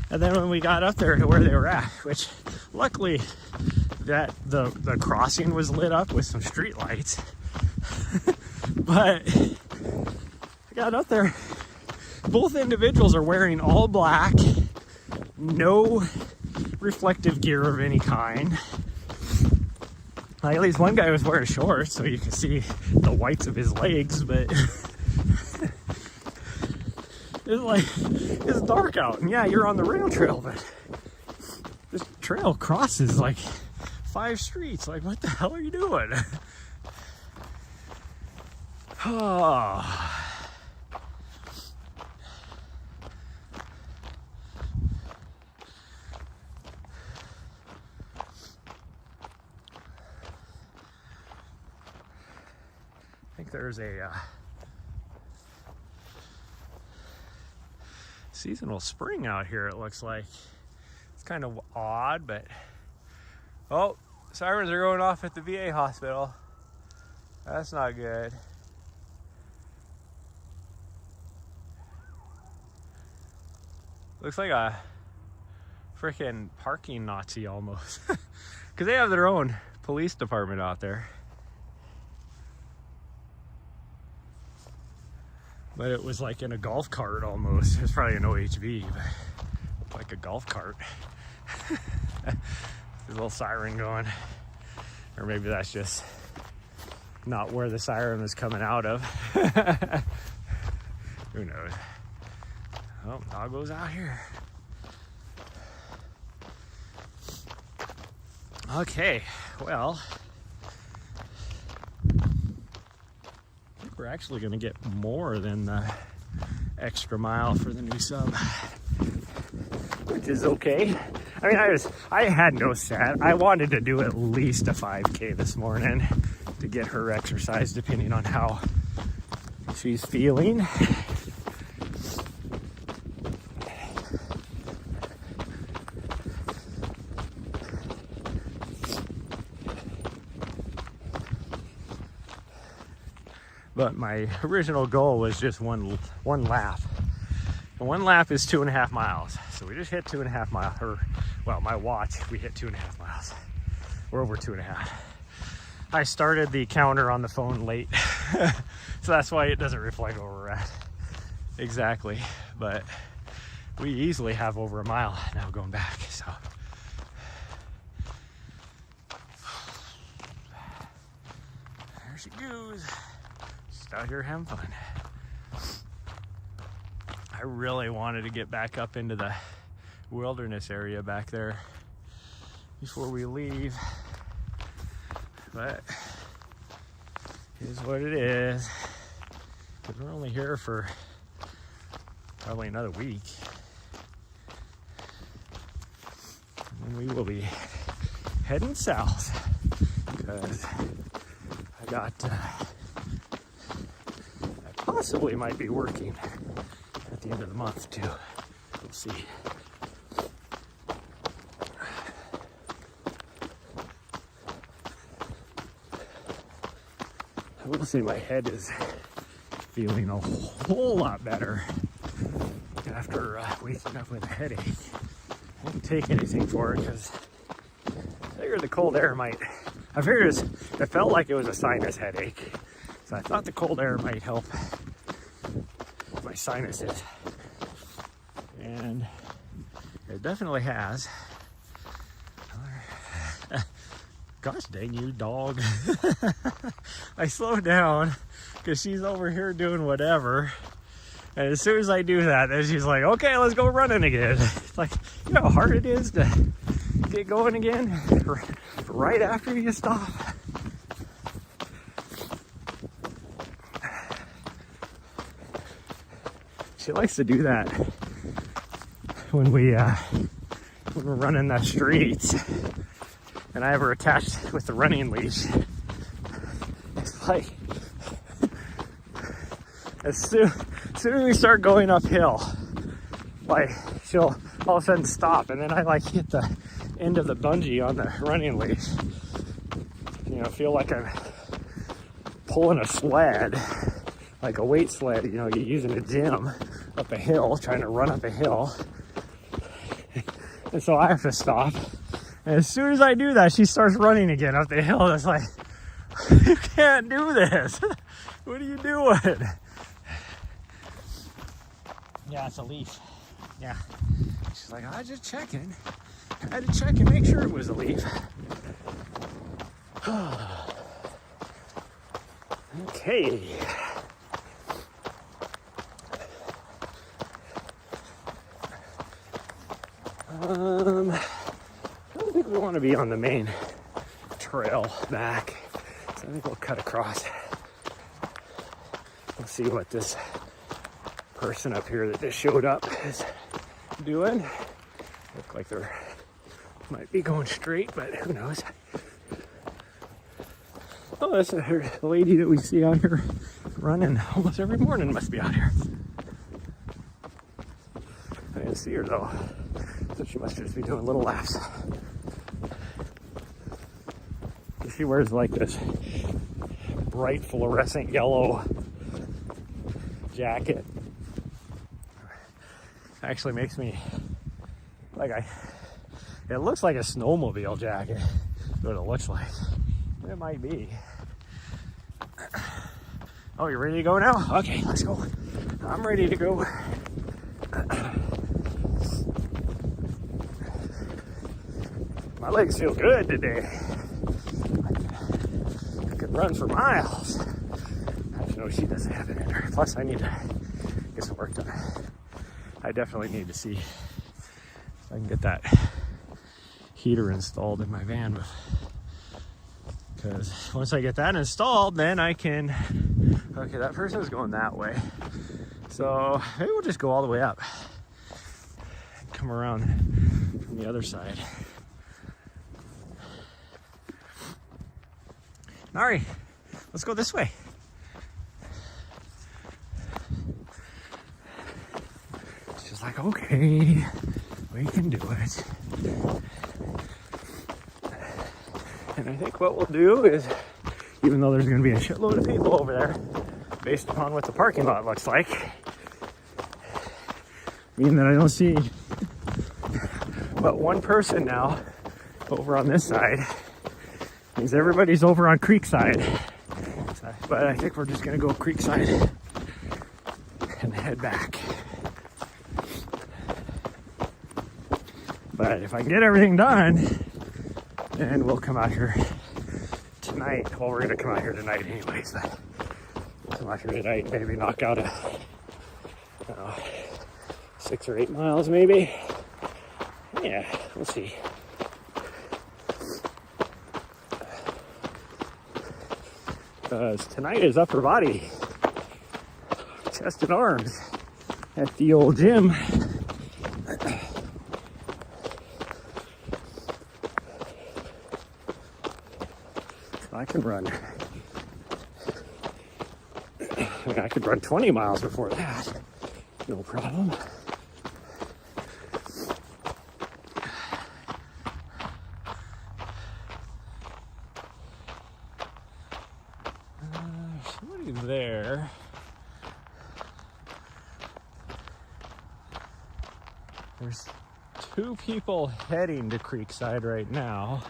And then when we got up there to where they were at, which luckily that the crossing was lit up with some street lights. But I got up there, both individuals are wearing all black, no reflective gear of any kind. Like, at least one guy was wearing shorts so you could see the whites of his legs, but it's like, it's dark out, and yeah, you're on the rail trail, but this trail crosses like 5 streets. Like, what the hell are you doing? Oh. I think there's a seasonal spring out here, it looks like. It's kind of odd, but oh, sirens are going off at the VA hospital. That's not good. Looks like a freaking parking Nazi almost. Because they have their own police department out there. But it was like in a golf cart almost. It's probably an OHV, but like a golf cart. There's a little siren going. Or maybe that's just not where the siren was coming out of. Who knows? Oh, dog goes out here. Okay, well, I think we're actually going to get more than the extra mile for the new sub, which is okay. I mean, I had no set. I wanted to do at least a 5K this morning to get her exercise, depending on how she's feeling. But my original goal was just one lap. And one lap is 2.5 miles. So we just hit 2.5 miles, or well, my watch, we hit 2.5 miles. We're over 2.5. I started the counter on the phone late. So that's why it doesn't reflect where we're at exactly. But we easily have over a mile now going back, so. There she goes. Just out here having fun. I really wanted to get back up into the wilderness area back there before we leave, but it is what it is, because we're only here for probably another week, and then we will be heading south, because I got I possibly might be working at the end of the month too. We'll see. I will say my head is feeling a whole lot better after waking up with a headache. I didn't take anything for it because I figured the cold air might. I figured it felt like it was a sinus headache, so I thought the cold air might help my sinuses, and it definitely has. Gosh dang you, dog. I slowed down because she's over here doing whatever, and as soon as I do that, then she's like, okay, let's go running again. It's like, you know how hard it is to get going again right after you stop. She likes to do that when we're running the streets and I have her attached with the running leash. It's like as soon as we start going uphill, like she'll all of a sudden stop, and then I like hit the end of the bungee on the running leash. You know, feel like I'm pulling a sled, like a weight sled, you know, you use in a gym up a hill, trying to run up a hill. And so I have to stop. And as soon as I do that, she starts running again up the hill. It's like, you can't do this. What are you doing? Yeah, it's a leaf. Yeah. She's like, I was just checking. I had to check and make sure it was a leaf. Okay. I don't think we want to be on the main trail back, so I think we'll cut across. We'll see what this person up here that just showed up is doing. Look like they're might be going straight, but who knows? Oh, that's the lady that we see out here running almost every morning. Must be out here. I didn't see her though, so she must just be doing little laps. She wears like this bright fluorescent yellow jacket. Actually makes me like it looks like a snowmobile jacket, what it looks like. It might be. Oh, you ready to go now? Okay, let's go. I'm ready to go. My legs feel good today. I could run for miles. I just know she doesn't have it in her. Plus, I need to get some work done. I definitely need to see if I can get that heater installed in my van. Because once I get that installed, then I can, okay, that person's going that way. So maybe we'll just go all the way up. Come around from the other side. Nari, let's go this way. She's like, okay, we can do it. And I think what we'll do is, even though there's going to be a shitload of people over there, based upon what the parking lot looks like, meaning that I don't see but one person now over on this side, means everybody's over on Creekside. But I think we're just going to go Creekside and head back. But if I can get everything done, then we'll come out here tonight. Well, we're going to come out here tonight anyways. But come out here tonight, maybe knock out a 6 or 8 miles maybe. Yeah, we'll see. Because tonight is upper body, chest and arms at the old gym. I can run. I mean, I could run 20 miles before that. No problem. Somebody there. There's 2 people heading to Creekside right now.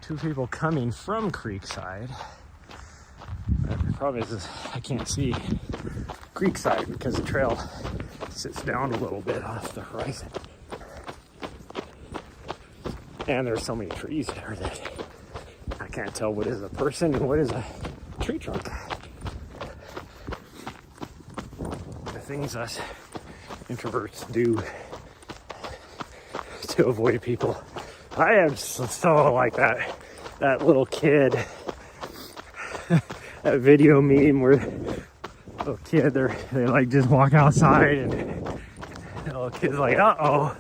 Two people coming from Creekside. The problem is I can't see Creekside because the trail sits down a little bit off the horizon. And there's so many trees there that I can't tell what is a person and what is a tree trunk. The things us introverts do to avoid people. I am so like that little kid, that video meme where little kid, they like just walk outside and the little kid's like, uh-oh.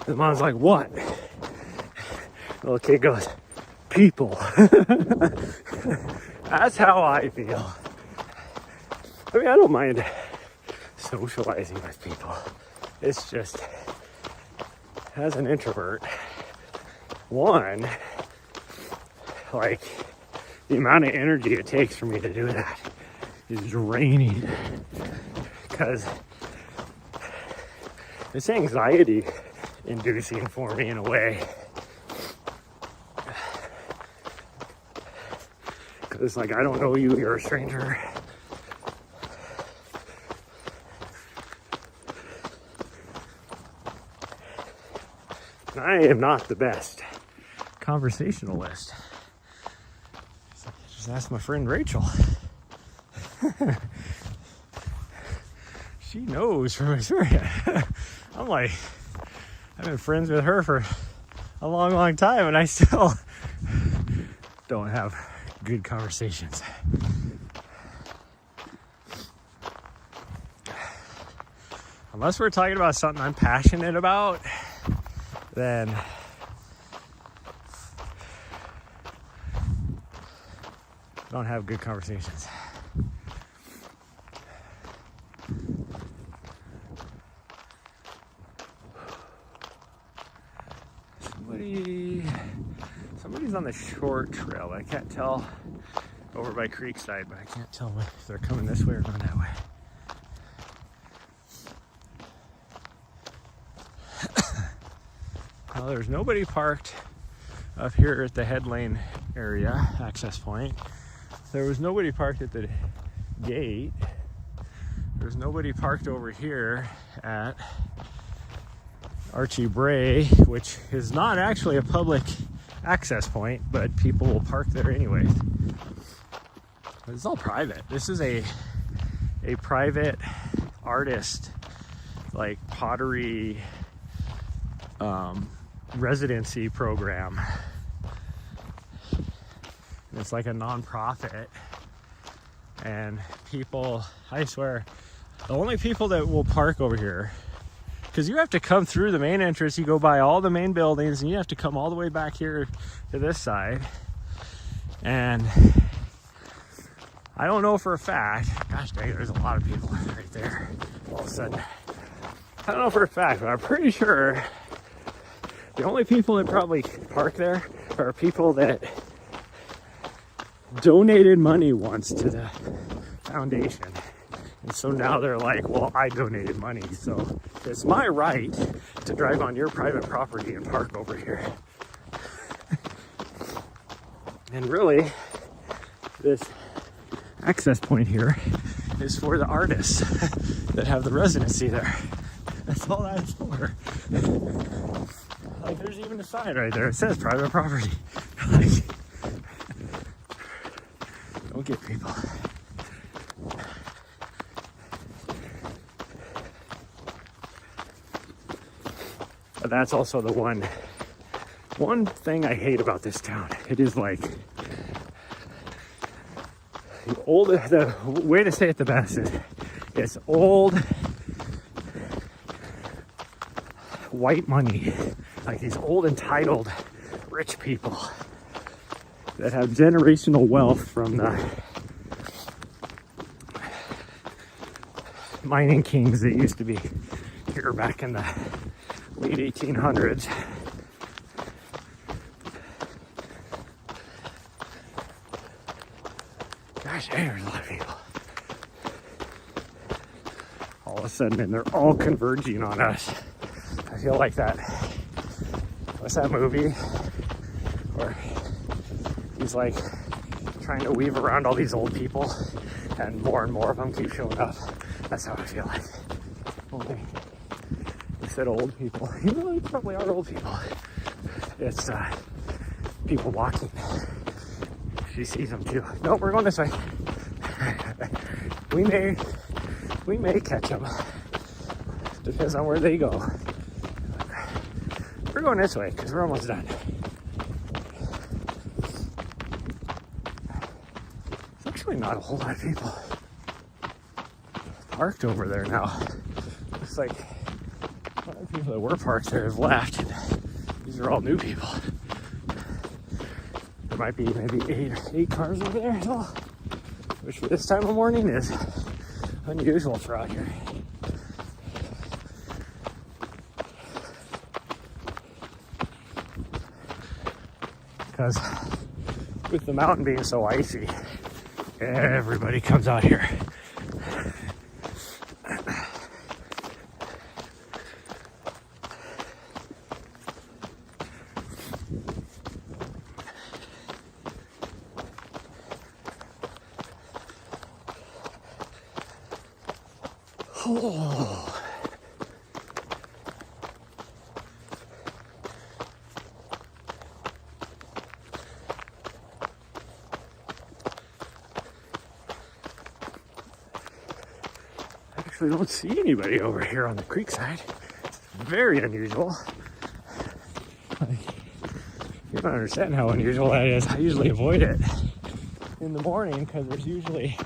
The mom's like, what? The little kid goes, people. That's how I feel. I mean, I don't mind socializing with people. It's just, as an introvert, one, like, the amount of energy it takes for me to do that is draining. Because it's anxiety inducing for me in a way. Because, like, I don't know you, you're a stranger. I am not the best conversationalist. Just ask my friend Rachel. She knows from experience. I'm like, I've been friends with her for a long, long time, and I still don't have good conversations. Unless we're talking about something I'm passionate about, then I don't have good conversations. Somebody's on the short trail. I can't tell over by Creekside, but I can't tell if they're coming this way or going that way. Well, there's nobody parked up here at the head lane area, access point. There was nobody parked at the gate. There's nobody parked over here at Archie Bray, which is not actually a public access point, but people will park there anyway. It's all private. This is a private artist, like pottery residency program. And it's like a non-profit, and people, I swear, the only people that will park over here, because you have to come through the main entrance, you go by all the main buildings, and you have to come all the way back here to this side. And I don't know for a fact, gosh dang, there's a lot of people right there all of a sudden. I don't know for a fact, but I'm pretty sure the only people that probably park there are people that donated money once to the foundation. And so now they're like, well, I donated money, so it's my right to drive on your private property and park over here. And really, this access point here is for the artists that have the residency there. That's all that's for. Like, there's even a sign right there. It says private property. Like, don't get people. But that's also the one thing I hate about this town. It is like the way to say it the best is it's old white money, like these old entitled rich people that have generational wealth from the mining kings that used to be here back in the late 1800s. Gosh, there's a lot of people. All of a sudden, and they're all converging on us. I feel like that. What's that movie where he's like trying to weave around all these old people, and more of them keep showing up? That's how I feel like. Only instead of old people, even though they probably are old people, it's people walking. She sees them too. No, we're going this way. we may catch them. Depends on where they go. We're going this way because we're almost done. There's actually not a whole lot of people parked over there now. Looks like a lot of people that were parked there have left. And these are all new people. There might be maybe eight cars over there as well, which for this time of morning is unusual for out here. Because with the mountain being so icy, everybody comes out here. Oh. I actually don't see anybody over here on the creek side. It's very unusual. You don't understand how unusual that is. I usually avoid it in the morning because there's usually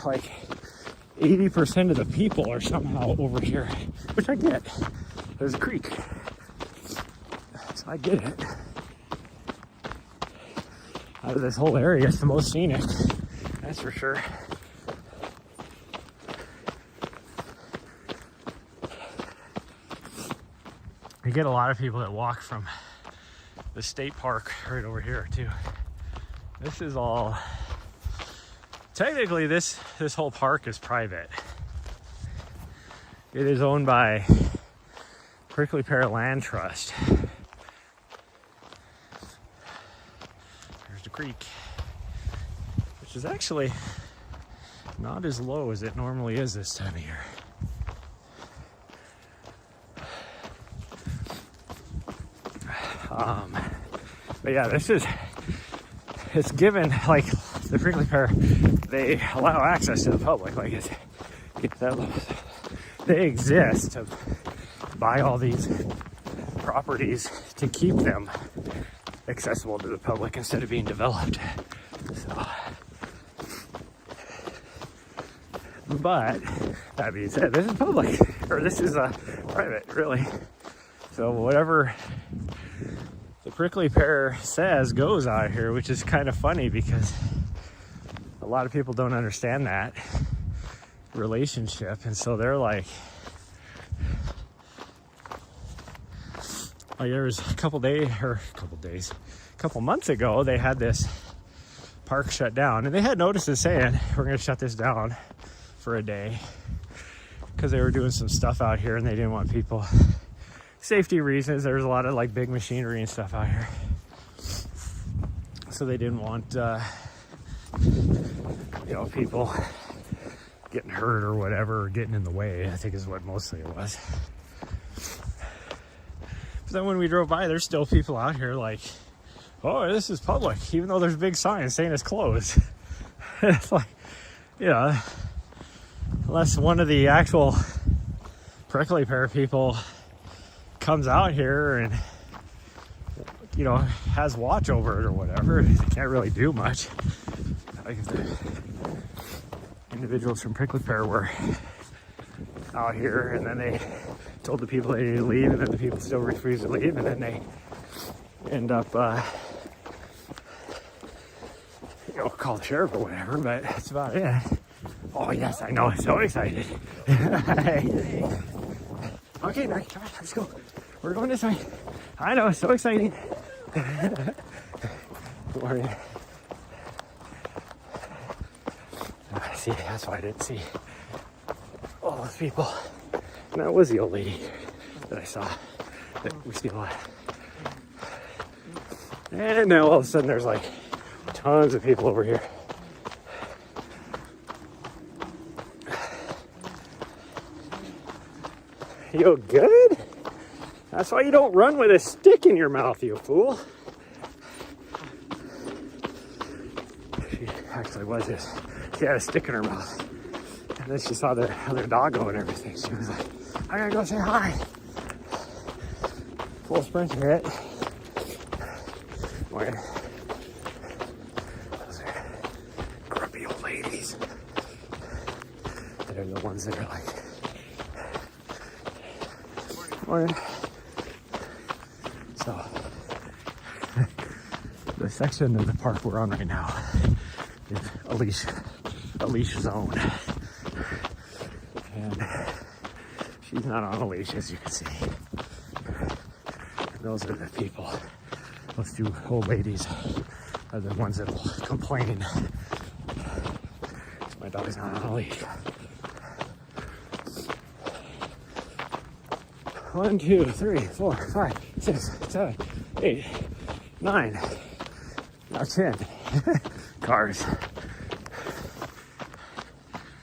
like 80% of the people are somehow over here, which I get. There's a creek, so I get it. Out of this whole area, it's the most scenic, that's for sure. You get a lot of people that walk from the state park right over here too. This is all, technically this whole park is private. It is owned by Prickly Pear Land Trust. There's the creek, which is actually not as low as it normally is this time of year. But yeah, it's given, like, the Prickly Pear they allow access to the public. Like they exist to buy all these properties to keep them accessible to the public instead of being developed. So, but that being said, this is public, or this is private, really. So whatever the prickly pear says goes out here, which is kind of funny because a lot of people don't understand that relationship, and so they're like there was a couple months ago, they had this park shut down, and they had notices saying we're going to shut this down for a day because they were doing some stuff out here and they didn't want people, safety reasons. There's a lot of like big machinery and stuff out here, so they didn't want people getting hurt or whatever, or getting in the way, I think is what mostly it was. But then when we drove by, there's still people out here like, oh, this is public, even though there's big signs saying it's closed. It's like, unless one of the actual prickly pear people comes out here and, has watch over it or whatever, they can't really do much. Like if the individuals from prickly pear were out here and then they told the people they needed to leave, and then the people still refused to leave, and then they end up call the sheriff or whatever. But that's about it. Oh yes, I know, I'm so excited. Okay, now come on, let's go. We're going this way. I know, it's so exciting. Morning. See, that's why I didn't see all those people. And that was the old lady that I saw that we see a lot. And now all of a sudden there's like tons of people over here. You good? That's why you don't run with a stick in your mouth, you fool. She actually was just, she had a stick in her mouth. And then she saw the other doggo and everything. She was like, I gotta go say hi. Full sprint hit. Boy, those are grumpy old ladies. They're the ones that are like, morning. So, the section of the park we're on right now is a leash zone. And she's not on a leash, as you can see. And those are the people. Those two old ladies are the ones that will complain. My dog's not on a leash. 1, 2, 3, 4, 5, 6, 7, 8, 9. Now 10 cars.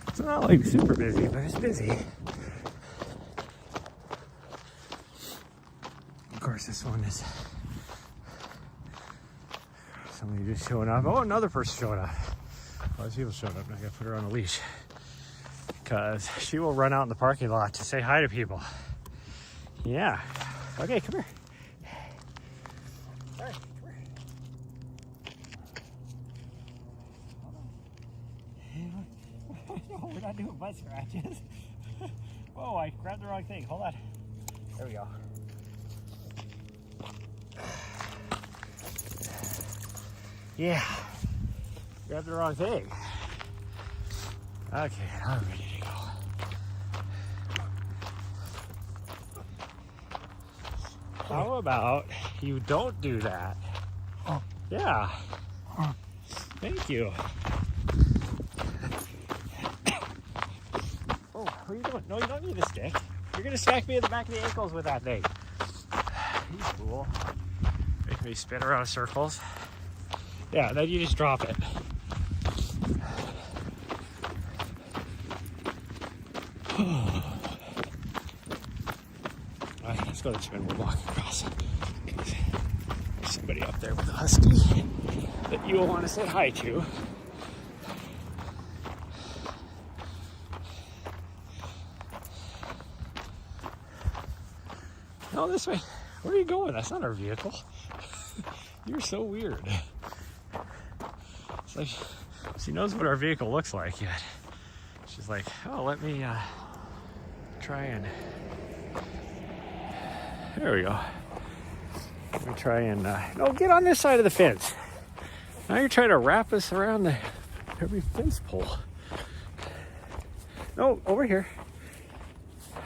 It's not like super busy, but it's busy. Of course, this one is somebody just showing up. Oh, another person showing up. All these people showing up. Now I gotta put her on a leash because she will run out in the parking lot to say hi to people. Yeah. Okay, come here. All right, come here. No, we're not doing butt scratches. Whoa, I grabbed the wrong thing. Hold on. There we go. Yeah. Grabbed the wrong thing. Okay, I'm ready to go. How about you don't do that? Yeah. Thank you. Oh, what are you doing? No, you don't need a stick. You're going to smack me in the back of the ankles with that thing. You fool. Make me spin around in circles. Yeah, then you just drop it. Alright, let's go to the gym. We're walking across. There's somebody up there with a husky that you will want to say hi to. No, this way. Where are you going? That's not our vehicle. You're so weird. It's like she knows what our vehicle looks like yet. She's like, oh, let me try and... There we go. Let me try and... No, get on this side of the fence. Now you're trying to wrap us around every fence pole. No, over here.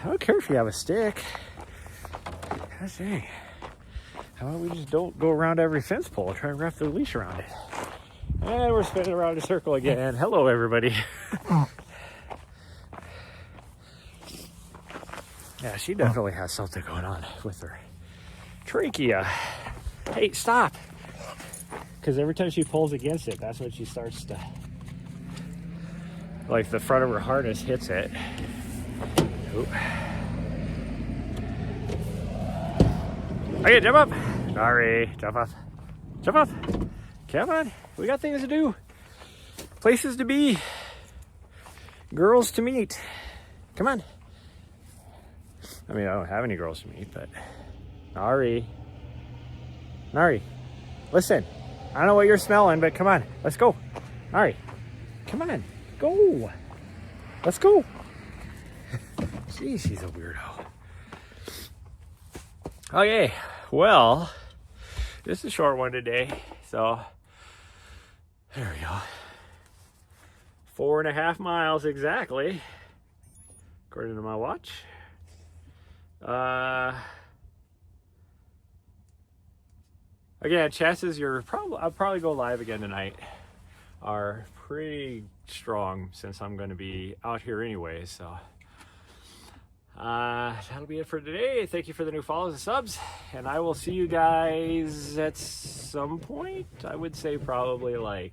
I don't care if you have a stick. God dang. How about we just don't go around every fence pole? Try and wrap the leash around it. And we're spinning around a circle again. Hello, everybody. Yeah, she definitely has something going on with her trachea. Hey, stop. Because every time she pulls against it, that's when she starts to... Like the front of her harness hits it. Oop. Okay, jump up. Sorry, jump up. Jump up. Come on. We got things to do. Places to be. Girls to meet. Come on. I mean, I don't have any girls to meet, but... Nari. Listen. I don't know what you're smelling, but come on. Let's go. Nari. Come on. Go. Let's go. Jeez, she's a weirdo. Okay, well, this is a short one today, so there we go. 4.5 miles exactly, according to my watch. Again, chances I'll probably go live again tonight are pretty strong since I'm going to be out here anyway, so. That'll be it for today. Thank you for the new follows and subs, and I will see you guys at some point. I would say probably like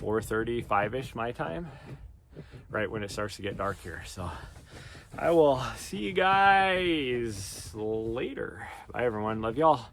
4:30, 5-ish my time, right when it starts to get dark here. So I will see you guys later. Bye everyone. Love y'all.